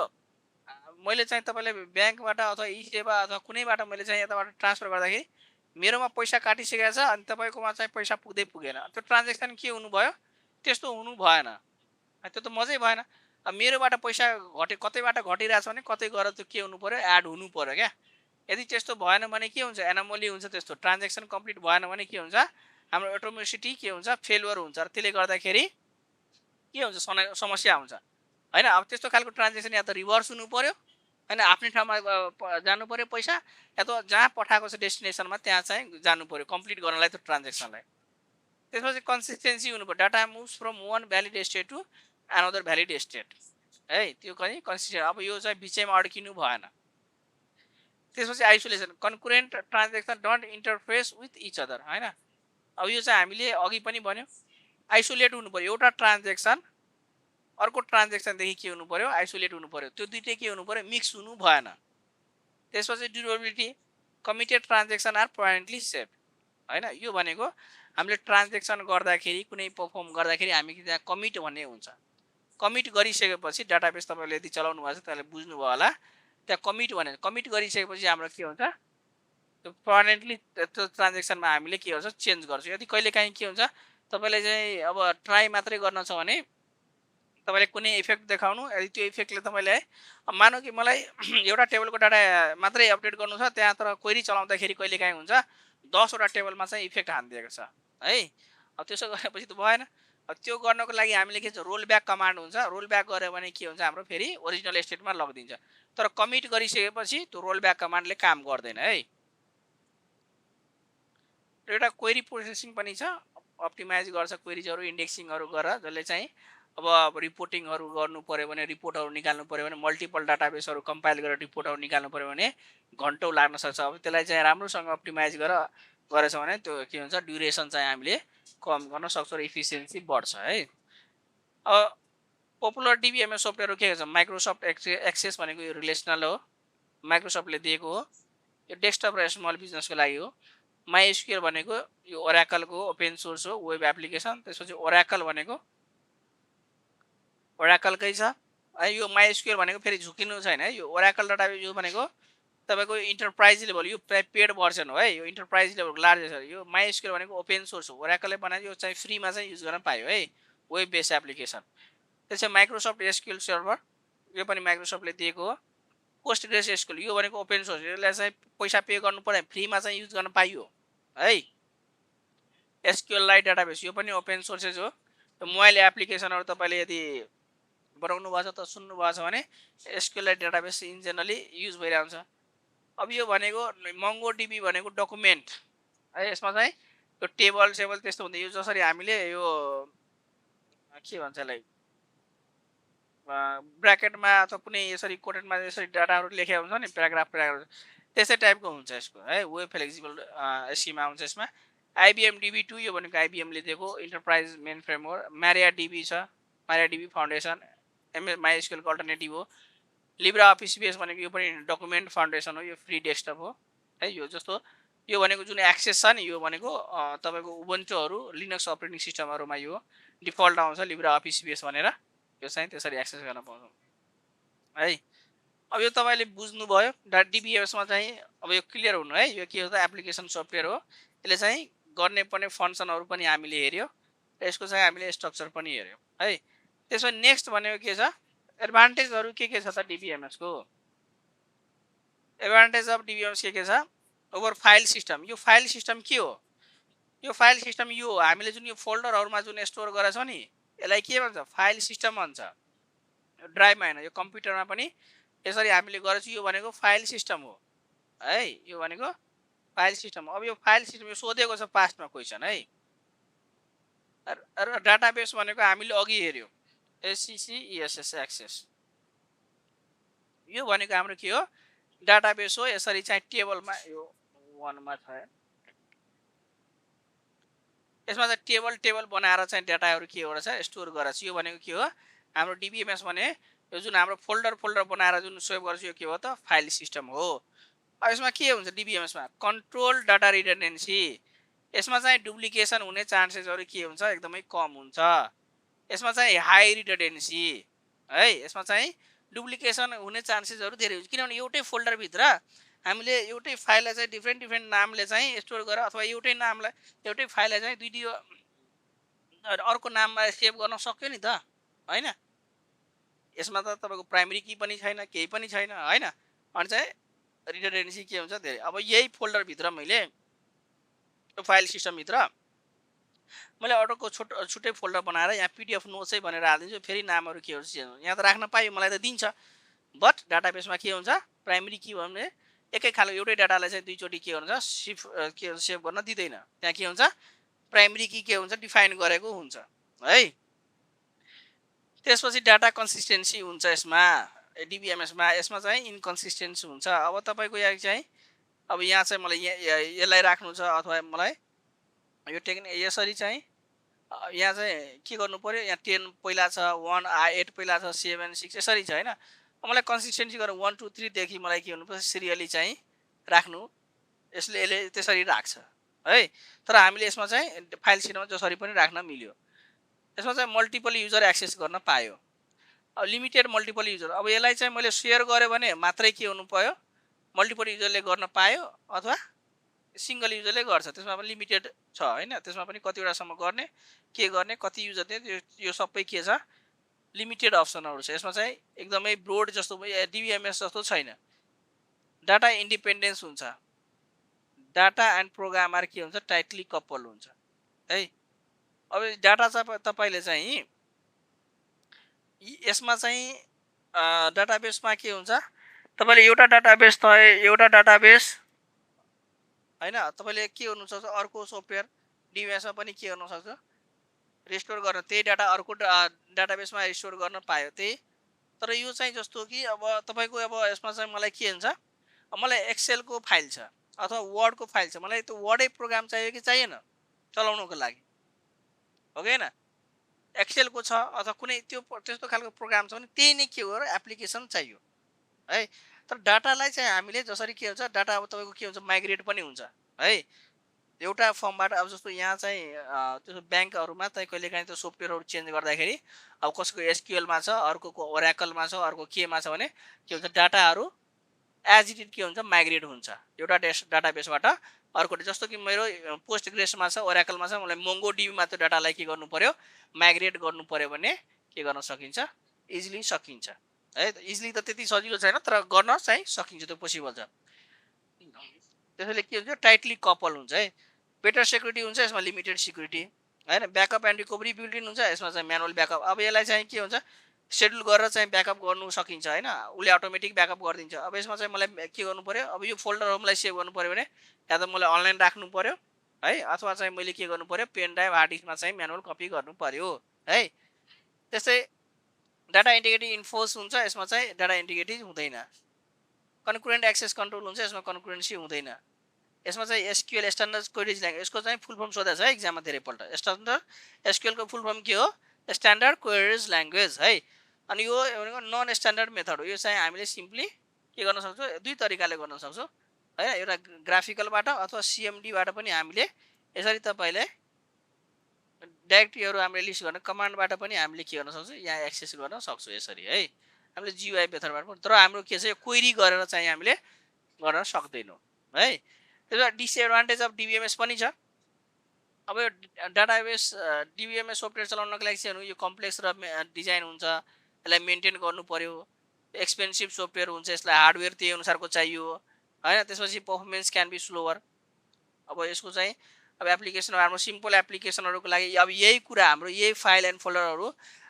A: मैले चाहिँ तपाईँले ब्याङ्कबाट अथवा ई सेवा अथवा कुनैबाट मैले चाहिँ यताबाट ट्रान्सफर गर्दाखेरि मेरोमा पैसा काटिसकेको छ अनि तपाईँकोमा चाहिँ पैसा पुग्दै पुगेन, त्यो ट्रान्जेक्सन के हुनु भयो, त्यस्तो हुनु भएन, त्यो त मजै भएन। अब मेरोबाट पैसा कतैबाट घटिरहेछ भने कतै गएर त्यो के हुनु पर्यो, एड हुनु पर्यो क्या। यदि त्यस्तो भएन भने के हुन्छ, एनोमली हुन्छ, त्यस्तो ट्रान्जेक्सन कम्प्लिट भएन भने के हुन्छ, हाम्रो अटोमेसिटी के हुन्छ, फेलुवर हुन्छ र त्यसले गर्दाखेरि के हुन्छ, समस्या हुन्छ होइन। अब त्यस्तो खालको ट्रान्जेक्सन या त रिभर्स हुनु पर्यो होइन, आफ्नै ठाउँमा जानु पर्यो पैसा, या त जहाँ पठाएको छ डेस्टिनेसनमा त्यहाँ चाहिँ जानु पर्यो कम्प्लिट गर्नलाई त्यो ट्रान्जेक्सनलाई। त्यसपछि कन्सिस्टेन्सी हुनु पर्यो, data moves from one valid state to another valid state है, त्यो कहीँ कन्सिस्टेन्ट, अब यो चाहिँ बिचैमा अड्किनु भएन। त्यसपछि isolation, concurrent transaction don't interface with each other होइन। अब यो चाहिँ हामीले अघि पनि भन्यो, आइसोलेट हुनु पर्यो, एउटा ट्रान्जेक्सन अर्को ट्रान्जेक्सनदेखि के हुनु पर्यो, आइसोलेट हुनु पर्यो, त्यो दुइटै के हुनु पर्यो, मिक्स हुनु भएन। त्यसपछि durability, committed transaction are permanently save होइन। यो भनेको हामीले ट्रान्जेक्सन गर्दाखेरि कुनै पर्फर्म गर्दाखेरि हामी त्यहाँ कमिट भन्ने हुन्छ, कमिट गरिसकेपछि डाटाबेस तपाईँले यदि चलाउनु भएको छ त्यसले बुझ्नुभयो होला, त्यहाँ कमिट गरिसकेपछि हाम्रो के हुन्छ, त्यो पर्मानेन्टली त्यो ट्रान्जेक्सनमा हामीले के गर्छ, चेन्ज गर्छौँ। यदि कहिलेकाहीँ के हुन्छ, तपाईँले चाहिँ अब ट्राई मात्रै गर्न छ भने तपाईँले कुनै इफेक्ट देखाउनु, यदि त्यो इफेक्टले तपाईँले मानौँ कि मलाई एउटा टेबलको डाटा मात्रै अपडेट गर्नु छ, त्यहाँ तर क्वेरी चलाउँदाखेरि कहिलेकाहीँ हुन्छ 10वटा टेबलमा चाहिँ इफेक्ट हानिदिएको छ है। अब त्यसो गरेपछि त भएन। अब त्यो गर्नको लागि हामीले के छ, रोल ब्याक कमान्ड हुन्छ, रोल ब्याक गऱ्यो भने के हुन्छ, हाम्रो फेरि ओरिजिनल स्टेटमा लगिदिन्छ। तर कमिट गरिसकेपछि त्यो रोल ब्याक कमान्डले काम गर्दैन है। एउटा क्वेरी प्रोसेसिङ पनि छ, अप्टिमाइज गर्छ क्वेरीजहरू, इन्डेक्सिङहरू गरेर, जसले चाहिँ अब रिपोर्टिङहरू गर्नु पऱ्यो भने रिपोर्टहरू निकाल्नु पऱ्यो भने मल्टिपल डाटाबेसहरू कम्पाइल गरेर रिपोर्टहरू निकाल्नु पऱ्यो भने घन्टौँ लाग्न सक्छ। अब त्यसलाई चाहिँ राम्रोसँग अप्टिमाइज गरेछ भने त्यो के हुन्छ ड्युरेसन चाहिँ हामीले कम गर्न सक्छौँ र इफिसियन्सी बढ्छ है। अब पपुलर डिबिएमएस सफ्टवेयरहरू के छ माइक्रोसफ्ट एक्सेस भनेको यो रिलेसनल हो, माइक्रोसफ्टले दिएको हो, यो डेस्कटप र स्मल बिजनेसको लागि हो। माइएसक्युएल भनेको यो ओराकलको ओपन सोर्स हो वेब एप्लिकेसन। त्यसपछि ओराकल भनेको ओराकलकै छ है। यो माइएसक्युएल भनेको फेरि झुकिनु छैन है। यो ओराकल डाटाबेस यो भनेको तपाईँको इन्टरप्राइज लेभल, यो पेड भर्जन हो है, यो इन्टरप्राइज लेभलको लार्जेस्ट हो। यो माइएसक्युएल भनेको ओपन सोर्स हो, ओराकलले बनायो, यो चाहिँ फ्रीमा चाहिँ युज गर्न पायो है, वेब बेस्ड एप्लिकेसन। त्यसै माइक्रोसफ्ट एसक्युएल सर्भर यो पनि माइक्रोसफ्टले दिएको हो। पोस्टग्रेस एसक्युएल यो भनेको ओपन सोर्स, यसलाई चाहिँ पैसा पे गर्नु पर्यो, फ्रीमा चाहिँ युज गर्न पाइयो है। एसक्युएल लाइट डाटाबेस यो पनि ओपन सोर्सेस हो। मोबाइल एप्लिकेसनहरू तपाईँले यदि बनाउनु भएको छ त सुन्नु भएको छ भने SQL light database in generally use भइरहन्छ। अब यो भनेको मंगो डिबी भनेको डकुमेन्ट है। यसमा चाहिँ यो टेबल त्यस्तो हुन्छ। यो जसरी हामीले यो के भन्छ यसलाई ब्र्याकेटमा अथवा कुनै यसरी कोटेडमा यसरी डाटाहरू लेखेको हुन्छ नि प्याराग्राफ त्यस्तै टाइपको हुन्छ यसको है। वेब फ्लेक्सिबल स्किमा हुन्छ यसमा। आइबिएम DB2 यो भनेको आइबिएमले दिएको इन्टरप्राइज मेन फ्रेमवर्क। म्यारिया डिबी छ, म्यारिया डिबी फाउन्डेसन माइएसक्युएलको अल्टरनेटिभ हो। लिब्रा अफिस बेस भनेको यो पनि डकुमेन्ट फाउन्डेसन हो, यो फ्री डेस्कटप हो है। यो जस्तो यो भनेको जुन एक्सेस छ नि यो भनेको तपाईँको उबुन्टुहरू लिनक्स अपरेटिङ सिस्टमहरूमा यो डिफल्ट आउँछ लिब्रा अफिस बेस भनेर, यो चाहिँ त्यसरी एक्सेस गर्न पाउँछौँ है। अब यो तपाईँले बुझ्नुभयो डिबिएमएसमा चाहिँ। अब यो क्लियर हुनु है, यो के हो त एप्लिकेसन सफ्टवेयर हो। यसले चाहिँ गर्ने पर्ने फङ्सनहरू पनि हामीले हेऱ्यो, यसको चाहिँ हामीले स्ट्रक्चर पनि हेऱ्यौँ है। त्यसमा नेक्स्ट भनेको के छ एडभान्टेजहरू के छ त डिबिएमएसको। एडभान्टेज अफ डिबिएमएस के छ ओभर फाइल सिस्टम। यो फाइल सिस्टम के हो, यो फाइल सिस्टम यो हो हामीले जुन यो फोल्डरहरूमा जुन स्टोर गरेछौँ नि यसलाई के भन्छ फाइल सिस्टम भन्छ। ड्राइभमा होइन, यो कम्प्युटरमा पनि यसरी हामीले गरेछौँ, यो भनेको फाइल सिस्टम हो है। यो भनेको फाइल सिस्टम। अब यो फाइल सिस्टम यो सोधेको छ पास्टमा क्वेसन है। र डाटाबेस भनेको हामीले अघि हेऱ्यौँ SCCESS एक्सेस। यो भनेको हाम्रो के हो डाटाबेस हो। यसरी चाहिँ टेबलमा यो 1 मा छ, यसमा चाहिँ टेबल बनाएर चाहिँ डाटाहरू के एउटा छ स्टोर गरेछ। यो भनेको के हो हाम्रो डिबिएमएस भने यो जुन हाम्रो फोल्डर बनाएर जुन सेभ गर्छ यो के हो त फाइल सिस्टम हो। अब यसमा के हुन्छ डिबिएमएसमा कन्ट्रोल डाटा रिडन्डेन्सी। यसमा चाहिँ डुप्लिकेसन हुने चान्सेसहरू के हुन्छ एकदमै कम हुन्छ। यसमा चाहिँ हाई रिडन्डेन्सी है। यसमा चाहिँ डुप्लिकेसन हुने चान्सेसहरू धेरै हुन्छ किनभने एउटै फोल्डरभित्र हामीले एउटै फाइललाई चाहिँ डिफ्रेन्ट नामले चाहिँ स्टोर गरेर अथवा एउटै नामलाई एउटै फाइललाई चाहिँ दुई अर्को नाममा सेभ गर्न सक्यो नि त हैन। यसमा त तपाईँको प्राइमरी की पनि छैन केही पनि छैन हैन। अनि चाहिँ रिडन्डेन्सी के हुन्छ धेरै। अब यही फोल्डरभित्र मैले फाइल सिस्टमभित्र मैले अर्को छुट्टै फोल्डर बनाएर यहाँ PDF नोट्सै भनेर हालिदिन्छु। फेरि नामहरू के हुन्छ यहाँ त राख्न पायो मलाई त दिन्छ, बट डाटाबेसमा के हुन्छ प्राइमरी की भने एकै खालको एउटै डाटालाई चाहिँ दुईचोटि के हुन्छ सेभ गर्न दिँदैन। त्यहाँ के हुन्छ प्राइमरी की के हुन्छ डिफाइन गरेको हुन्छ है। त्यसपछि डाटा कन्सिस्टेन्सी हुन्छ यसमा डिबिएमएसमा। यसमा चाहिँ इन्कन्सिस्टेन्सी हुन्छ। अब तपाईँको यहाँ चाहिँ अब यहाँ चाहिँ मलाई यसलाई राख्नु छ अथवा मलाई यो यसरी चाहिँ यहाँ चाहिँ के गर्नु पर्यो यहाँ 10 पहिला छ 1 8 पहिला छ 7 6 यसरी छ हैन। मलाई कन्सिस्टेन्सी गरेर 1 2 3 देखि मलाई के हुनुपर्छ सिरियली चाहिँ राख्नु। यसले त्यसरी राख्छ है। तर हामीले यसमा चाहिँ फाइल सिस्टममा जसरी पनि राख्न मिल्यो। यसमा चाहिँ मल्टिपल युजर एक्सेस गर्न पायो। अब लिमिटेड मल्टिपल युजर। अब यसलाई चाहिँ मैले सेयर गरेँ भने मात्रै के हुनु पर्यो मल्टिपल युजरले गर्न पायो अथवा सिंगल युजरले गर्छ। त्यसमा पनि लिमिटेड छ हैन। त्यसमा पनि कतिवटासम्म गर्ने के गर्ने कति युजर दिने यो सबै के छ लिमिटेड अप्सनहरू छ। यसमा चाहिँ एकदमै ब्रोड जस्तो डिबिएमएस जस्तो छैन। डाटा इन्डिपेन्डेन्स हुन्छ। डाटा एन्ड प्रोग्राम आर के हुन्छ टाइटली कपल हुन्छ है। अब डाटा चाहिँ तपाईले चाहिँ यसमा चाहिँ डाटाबेसमा के हुन्छ तपाईले एउटा डाटाबेस हैन। तपाईले के गर्नु सक्छ अर्को सफ्टवेयर डिबिएमएसमा पनि के गर्नु सक्छ रिस्टोर गर्न त्यही डाटा अर्को डाटाबेसमा रिस्टोर गर्न पायो त्यही। तर यो चाहिँ जस्तो कि अब तपाईँको अब यसमा चाहिँ मलाई के हुन्छ, मलाई एक्सेलको फाइल छ अथवा वर्डको फाइल छ, मलाई त्यो वर्डै प्रोग्राम चाहियो कि चाहिएन चलाउनको लागि, हो कि होइन? एक्सेलको छ अथवा कुनै त्यस्तो खालको प्रोग्राम छ भने त्यही नै के हो र एप्लिकेसन चाहियो है। तर डाटालाई चाहिँ हामीले जसरी के हुन्छ, डाटा अब तपाईँको के हुन्छ, माइग्रेट पनि हुन्छ है एउटा फर्मबाट। अब जस्तो यहाँ चाहिँ त्यो ब्याङ्कहरूमा चाहिँ कहिलेकाहीँ त्यो सफ्टवेयरहरू चेन्ज गर्दाखेरि अब कसैको एसक्युएलमा छ, अर्कोको ओराकलमा छ, अर्को केमा छ भने के हुन्छ, डाटाहरू एज इट इज के हुन्छ, माइग्रेट हुन्छ एउटा डाटाबेसबाट अर्को। जस्तो कि मेरो पोस्ट ग्रेसमा छ, ओराकलमा छ, मलाई मोङ्गो डिबीमा त्यो डाटालाई के गर्नु पर्यो, माइग्रेट गर्नु पर्यो भने के गर्न सकिन्छ, इजिली सकिन्छ है। इजिली त त्यति सजिलो छैन तर गर्न चाहिँ सकिन्छ, त्यो पोसिबल छ। त्यसैले के हुन्छ, टाइटली कपल हुन्छ है। बेटर सेक्युरिटी हुन्छ यसमा, लिमिटेड सिक्युरिटी होइन। Backup and recovery built in हुन्छ यसमा चाहिँ, म्यानुअल ब्याकअप। अब यसलाई चाहिँ के हुन्छ, सेड्युल गरेर चाहिँ ब्याकअप गर्नु सकिन्छ होइन, उसले अटोमेटिक ब्याकअप गरिदिन्छ। अब यसमा चाहिँ मलाई के गर्नु पर्यो, अब यो फोल्डरहरू मलाई सेभ गर्नु पर्यो भने या त मलाई अनलाइन राख्नु पर्यो है, अथवा चाहिँ मैले के गर्नु पर्यो, पेन ड्राइभ हार्ड डिस्कमा चाहिँ म्यानुअल कपी गर्नु पर्यो है। त्यस्तै डाटा इन्टिग्रिटी इन्फोर्स हुन्छ यसमा चाहिँ, डाटा इन्टिग्रिटी हुँदैन। कन्कुरेन्ट एक्सेस कन्ट्रोल हुन्छ यसमा, कन्कुरेन्सी हुँदैन। यसमा चाहिँ एसक्युएल स्ट्यान्डर्ड क्वेरीज ल्याङ्ग्वेज, यसको चाहिँ फुल फर्म सोधेको छ है एक्जाममा धेरैपल्ट। स्ट्यान्डर्ड एसक्युएलको फुल फर्म के हो, स्ट्यान्डर्ड क्वेरीज ल्याङ्ग्वेज है। अनि यो भनेको नन स्ट्यान्डर्ड मेथड हो। यो चाहिँ हामीले सिम्पली के गर्न सक्छौँ, दुई तरिकाले गर्न सक्छौँ है, एउटा ग्राफिकलबाट अथवा सिएमडीबाट पनि हामीले यसरी तपाईँले डाइरेक्टरीहरू हामीले लिस्ट गर्न, कमान्डबाट पनि हामीले के गर्न सक्छौँ, यहाँ एक्सेस गर्न सक्छौँ यसरी है, हामीले जियुआई मेथडबाट पनि। तर हाम्रो के छ, यो क्वेरी गरेर चाहिँ हामीले गर्न सक्दैनौँ है। त्यसमा डिसएडभान्टेज अफ डिबिएमएस पनि छ। अब यो डाटाबेस डिबिएमएस सफ्टवेयर चलाउनको लागि चाहिँ यो कम्प्लेक्स र डिजाइन हुन्छ, यसलाई मेन्टेन गर्नु पर्यो, एक्सपेन्सिभ सफ्टवेयर हुन्छ, यसलाई हार्डवेयर त्यही अनुसारको चाहियो होइन। त्यसपछि पर्फर्मेन्स क्यान बी स्लोवर। अब यसको चाहिँ अब एप्लिकेसन, हाम्रो सिम्पल एप्लिकेसनहरूको लागि अब यही कुरा, हाम्रो यही फाइल एन्ड फोल्डरहरू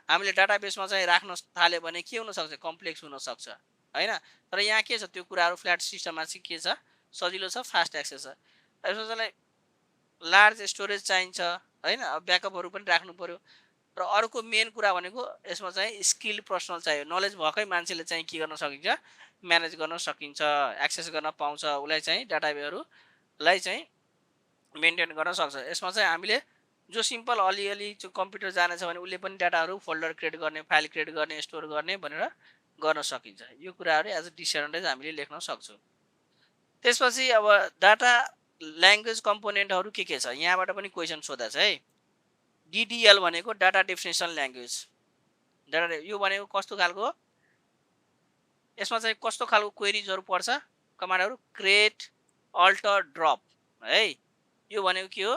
A: हामीले डाटाबेसमा चाहिँ राख्न थाल्यो भने के हुनसक्छ, कम्प्लेक्स हुनसक्छ होइन। तर यहाँ के छ, त्यो कुराहरू फ्ल्याट सिस्टममा चाहिँ के छ, सजिलो छ, फास्ट एक्सेस छ। यसमा चाहिँ लार्ज स्टोरेज चाहिन्छ होइन, अब ब्याकअपहरू पनि राख्नु पर्यो। र अर्को मेन कुरा भनेको यसमा चाहिँ स्किल पर्सनल चाहियो, नलेज भएकै मान्छेले चाहिँ के गर्न सकिन्छ, म्यानेज गर्न सकिन्छ, एक्सेस गर्न पाउँछ, उसलाई चाहिँ डाटाबेसहरूलाई चाहिँ मेन्टेन गर्न सक्छ। यसमा चाहिँ हामीले जो सिम्पल अलिअलि जो कम्प्युटर जानेछ भने उसले पनि डाटाहरू फोल्डर क्रिएट गर्ने, फाइल क्रिएट गर्ने, स्टोर गर्ने भनेर गर्न सकिन्छ। यो कुराहरू एज अ डिसएडभान्टेज हामीले लेख्न सक्छौँ। त्यसपछि अब डाटा ल्याङ्ग्वेज कम्पोनेन्टहरू के छ, यहाँबाट पनि क्वेसन सोधा छ है। डिडिएल भनेको डाटा डेफिनेसन ल्याङ्ग्वेज, डाटा यो भनेको कस्तो खालको, यसमा चाहिँ कस्तो खालको क्वेरिजहरू पर्छ, कमान्डहरू क्रिएट, अल्टर, ड्रप है। यो भनेको के हो,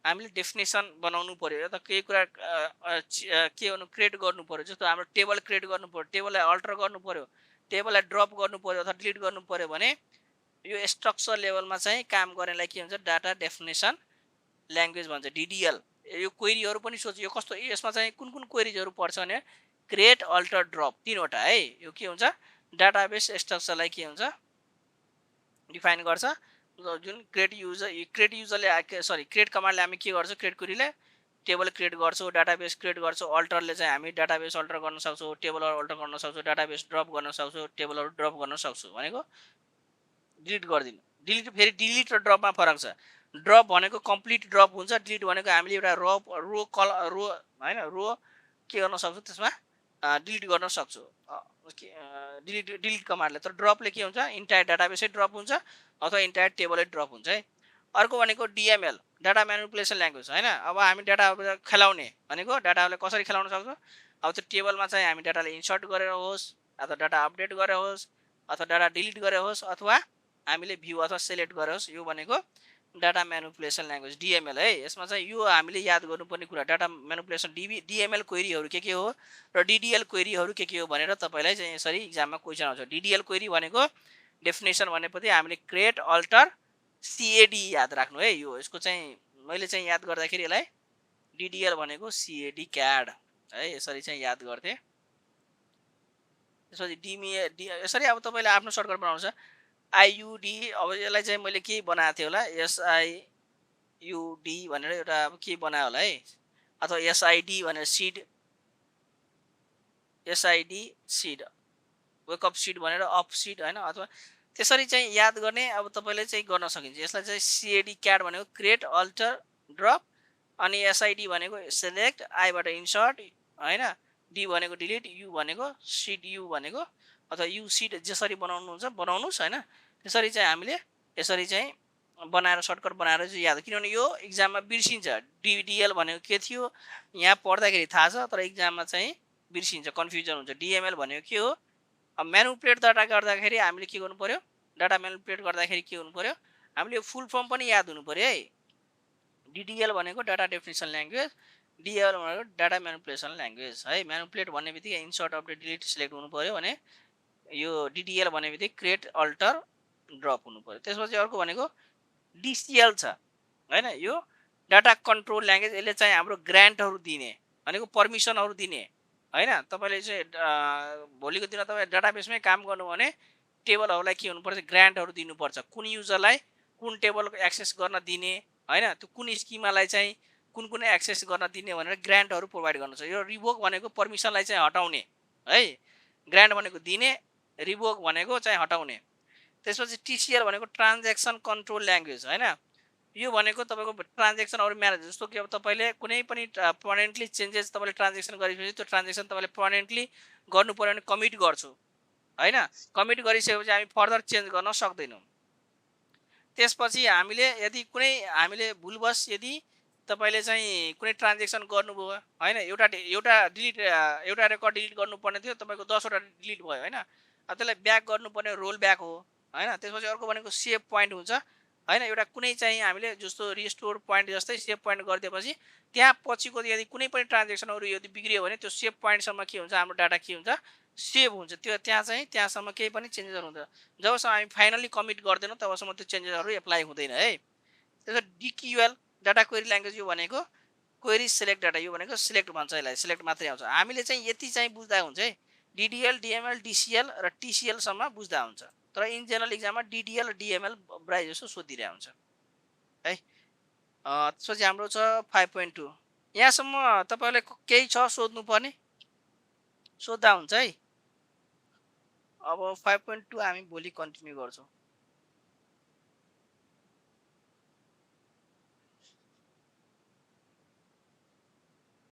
A: हामीले डेफिनेसन बनाउनु पर्यो या त केही कुरा के भन्नु, क्रिएट गर्नु पर्यो। जस्तो हाम्रो टेबल क्रिएट गर्नु पर्यो, टेबललाई अल्टर गर्नु पर्यो, टेबललाई ड्रप गर्नु पर्यो अथवा डिलिट गर्नु पर्यो भने यो स्ट्रक्चर लेभलमा चाहिँ काम गर्नेलाई के भन्छ, डाटा डेफिनेसन ल्याङ्ग्वेज भन्छ, डिडिएल। यो क्वेरीहरू पनि सोच, यो कस्तो, यसमा चाहिँ कुन कुन क्वेरीजहरू पर्छ भने क्रिएट, अल्टर, ड्रप, तीनवटा है। यो के हुन्छ, डाटाबेस स्ट्रक्चरलाई के हुन्छ, डिफाइन गर्छ। जुन क्रिएट युजरले क्रिएट कमान्डले हामी के गर्छौँ, क्रिएट क्वेरीले टेबल क्रिएट गर्छौँ, डाटाबेस क्रिएट गर्छौँ। अल्टरले चाहिँ हामी डाटाबेस अल्टर गर्न सक्छौँ, टेबलहरू अल्टर गर्न सक्छौँ, डाटाबेस ड्रप गर्न सक्छौँ, टेबलहरू ड्रप गर्न सक्छौँ। भनेको डिलिट गरिदिनु, डिलिट फेरि डिलिट र ड्रपमा फरक छ। ड्रप भनेको कम्प्लिट ड्रप हुन्छ, डिलिट भनेको हामीले एउटा रो होइन, रो के गर्न सक्छौँ, त्यसमा डिलिट गर्न सक्छौँ डिलिट कमान्डले। तर ड्रपले के हुन्छ, इन्टायर डाटाबेसै ड्रप हुन्छ अथवा इन्टायर टेबलै ड्रप हुन्छ है। अर्को भनेको डिएमएल, डाटा म्यानिपुलेसन ल्याङ्ग्वेज होइन। अब हामी डाटा खेलाउने भनेको डाटालाई कसरी खेलाउन सक्छौँ, अब त्यो टेबलमा चाहिँ हामी डाटालाई इन्सर्ट गरेर होस् अथवा डाटा अपडेट गरेर होस् अथवा डाटा डिलिट गरेर होस् अथवा हामीले भ्यू अथवा सेलेक्ट गरेर होस्, यो भनेको डाटा म्यानिपुलेसन ल्याङ्ग्वेज डिएमएल है। यसमा चाहिँ यो हामीले याद गर्नुपर्ने कुरा, डाटा म्यानिपुलेसन डिएमएल क्वेरीहरू के हो र डिडिएल क्वेरीहरू के हो भनेर तपाईँलाई चाहिँ यसरी इक्जाममा क्वेसन आउँछ। डिडिएल क्वेरी भनेको डेफिनेसन भनेपछि हामीले क्रिएट, अल्टर, सिएडी याद राख्नु है। यो यसको चाहिँ मैले चाहिँ याद गर्दाखेरि यसलाई डिडिएल भनेको सिएडी क्याड है, यसरी चाहिँ याद गर्थेँ। त्यसपछि यसरी अब तपाईँले आफ्नो सर्टकट बनाउनु छ, आइयुडी। अब यसलाई चाहिँ मैले के बनाएको थिएँ होला, एसआइयुडी भनेर एउटा अब के बनायो होला है, अथवा एसआइडी भनेर एसआइडी सिड वेकअप सिड भनेर अफ सिड होइन अथवा त्यसरी चाहिँ याद गर्ने अब तपाईँले चाहिँ गर्न सकिन्छ। यसलाई चाहिँ सिएडी क्याट भनेको क्रिएट अल्टर ड्रप अनि एसआइडी भनेको सेलेक्ट आईबाट इन्सर्ट होइन डी भनेको डिलिट यु भनेको सिड यु भनेको अथवा यु सिड जसरी बनाउनुहुन्छ बनाउनुहोस् होइन त्यसरी चाहिँ हामीले यसरी चाहिँ बनाएर सर्टकट बनाएर चाहिँ याद किनभने यो इक्जाममा बिर्सिन्छ डिडिएल भनेको के थियो यहाँ पढ्दाखेरि थाहा छ तर इक्जाममा चाहिँ बिर्सिन्छ कन्फ्युजन हुन्छ। डिएमएल भनेको के हो अब म्यानुपुलेट डाटा गर्दाखेरि हामीले के गर्नु पर्यो डाटा म्यानुपुलेट गर्दाखेरि के हुनु पर्यो हामीले फुल फर्म पनि याद हुनु पर्यो है। डिडिएल भनेको डाटा डेफिनेसन ल्याङ्ग्वेज डिएल भनेको डाटा म्यानुपुलेसन ल्याङ्ग्वेज है। म्यानुपुलेट भन्ने बित्तिकै इन्सर्ट अपडेट डिलिट सिलेक्ट हुनु पर्यो भने यो डिडिएल भन्ने बित्तिकै क्रिएट अल्टर ड्रप हुनु पर्यो। त्यसपछि अर्को भनेको डिसिएल छ होइन यो डाटा कन्ट्रोल ल्याङ्ग्वेज यसले चाहिँ हाम्रो ग्रान्टहरू दिने भनेको पर्मिसनहरू दिने होइन। तपाईँले चाहिँ भोलिको दिन तपाईँ डाटाबेसमै काम गर्नु भने टेबलहरूलाई के हुनुपर्छ ग्रान्टहरू दिनुपर्छ कुन युजरलाई कुन टेबलको एक्सेस गर्न दिने होइन त्यो कुन स्किमालाई चाहिँ कुन कुन एक्सेस गर्न दिने भनेर ग्रान्टहरू प्रोभाइड गर्नु छ। यो रिभोक भनेको पर्मिसनलाई चाहिँ हटाउने है ग्रान्ट भनेको दिने रिभोक भनेको चाहिँ हटाउने। त्यसपछि टिसिएल भनेको ट्रान्जेक्सन कन्ट्रोल ल्याङ्ग्वेज होइन यो भनेको तपाईँको ट्रान्जेक्सनहरू म्यानेज जस्तो कि अब तपाईँले कुनै पनि पर्मानेन्टली चेन्जेस तपाईँले ट्रान्जेक्सन गरेपछि त्यो ट्रान्जेक्सन तपाईँले पर्मानेन्टली गर्नु पऱ्यो भने कमिट गर्छु होइन कमिट गरिसकेपछि हामी फर्दर चेन्ज गर्न सक्दैनौँ। त्यसपछि हामीले यदि कुनै हामीले भुलवश यदि तपाईँले चाहिँ कुनै ट्रान्जेक्सन गर्नुभयो होइन एउटा डिलिट एउटा रेकर्ड डिलिट गर्नुपर्ने थियो तपाईँको 10वटा डिलिट भयो होइन त्यसलाई ब्याक गर्नुपर्ने रोल ब्याक हो होइन। त्यसपछि अर्को भनेको सेभ पोइन्ट हुन्छ होइन एउटा कुनै चाहिँ हामीले जस्तो रिस्टोर पोइन्ट जस्तै सेभ पोइन्ट गरिदिएपछि त्यहाँ पछिको यदि कुनै पनि ट्रान्जेक्सनहरू यदि बिग्रियो भने त्यो सेभ पोइन्टसम्म के हुन्छ हाम्रो डाटा के हुन्छ सेभ हुन्छ त्यो त्यहाँ चाहिँ त्यहाँसम्म केही पनि चेन्जेसहरू हुन्छ जबसम्म हामी फाइनली कमिट गर्दैनौँ तबसम्म त्यो चेन्जेसहरू एप्लाई हुँदैन है। त्यसो डिक्युएल डाटा क्वेरी ल्याङ्ग्वेज यो भनेको क्वेरी सिलेक्ट डाटा यो भनेको सिलेक्ट भन्छ यसलाई सिलेक्ट मात्रै आउँछ। हामीले चाहिँ यति चाहिँ बुझ्दा हुन्छ है डिडिएल डिएमएल डिसिएल र टिसिएलसम्म बुझ्दा हुन्छ तर इन जेनरल इक्जाममा डिडिएल डिएमएल प्रायः जस्तो सोधिरहेको हुन्छ है। त्यसपछि हाम्रो छ 5.2 यहाँसम्म तपाईँलाई केही छ सोध्नुपर्ने सोद्धा हुन्छ है। अब 5.2 हामी भोलि कन्टिन्यू गर्छौँ।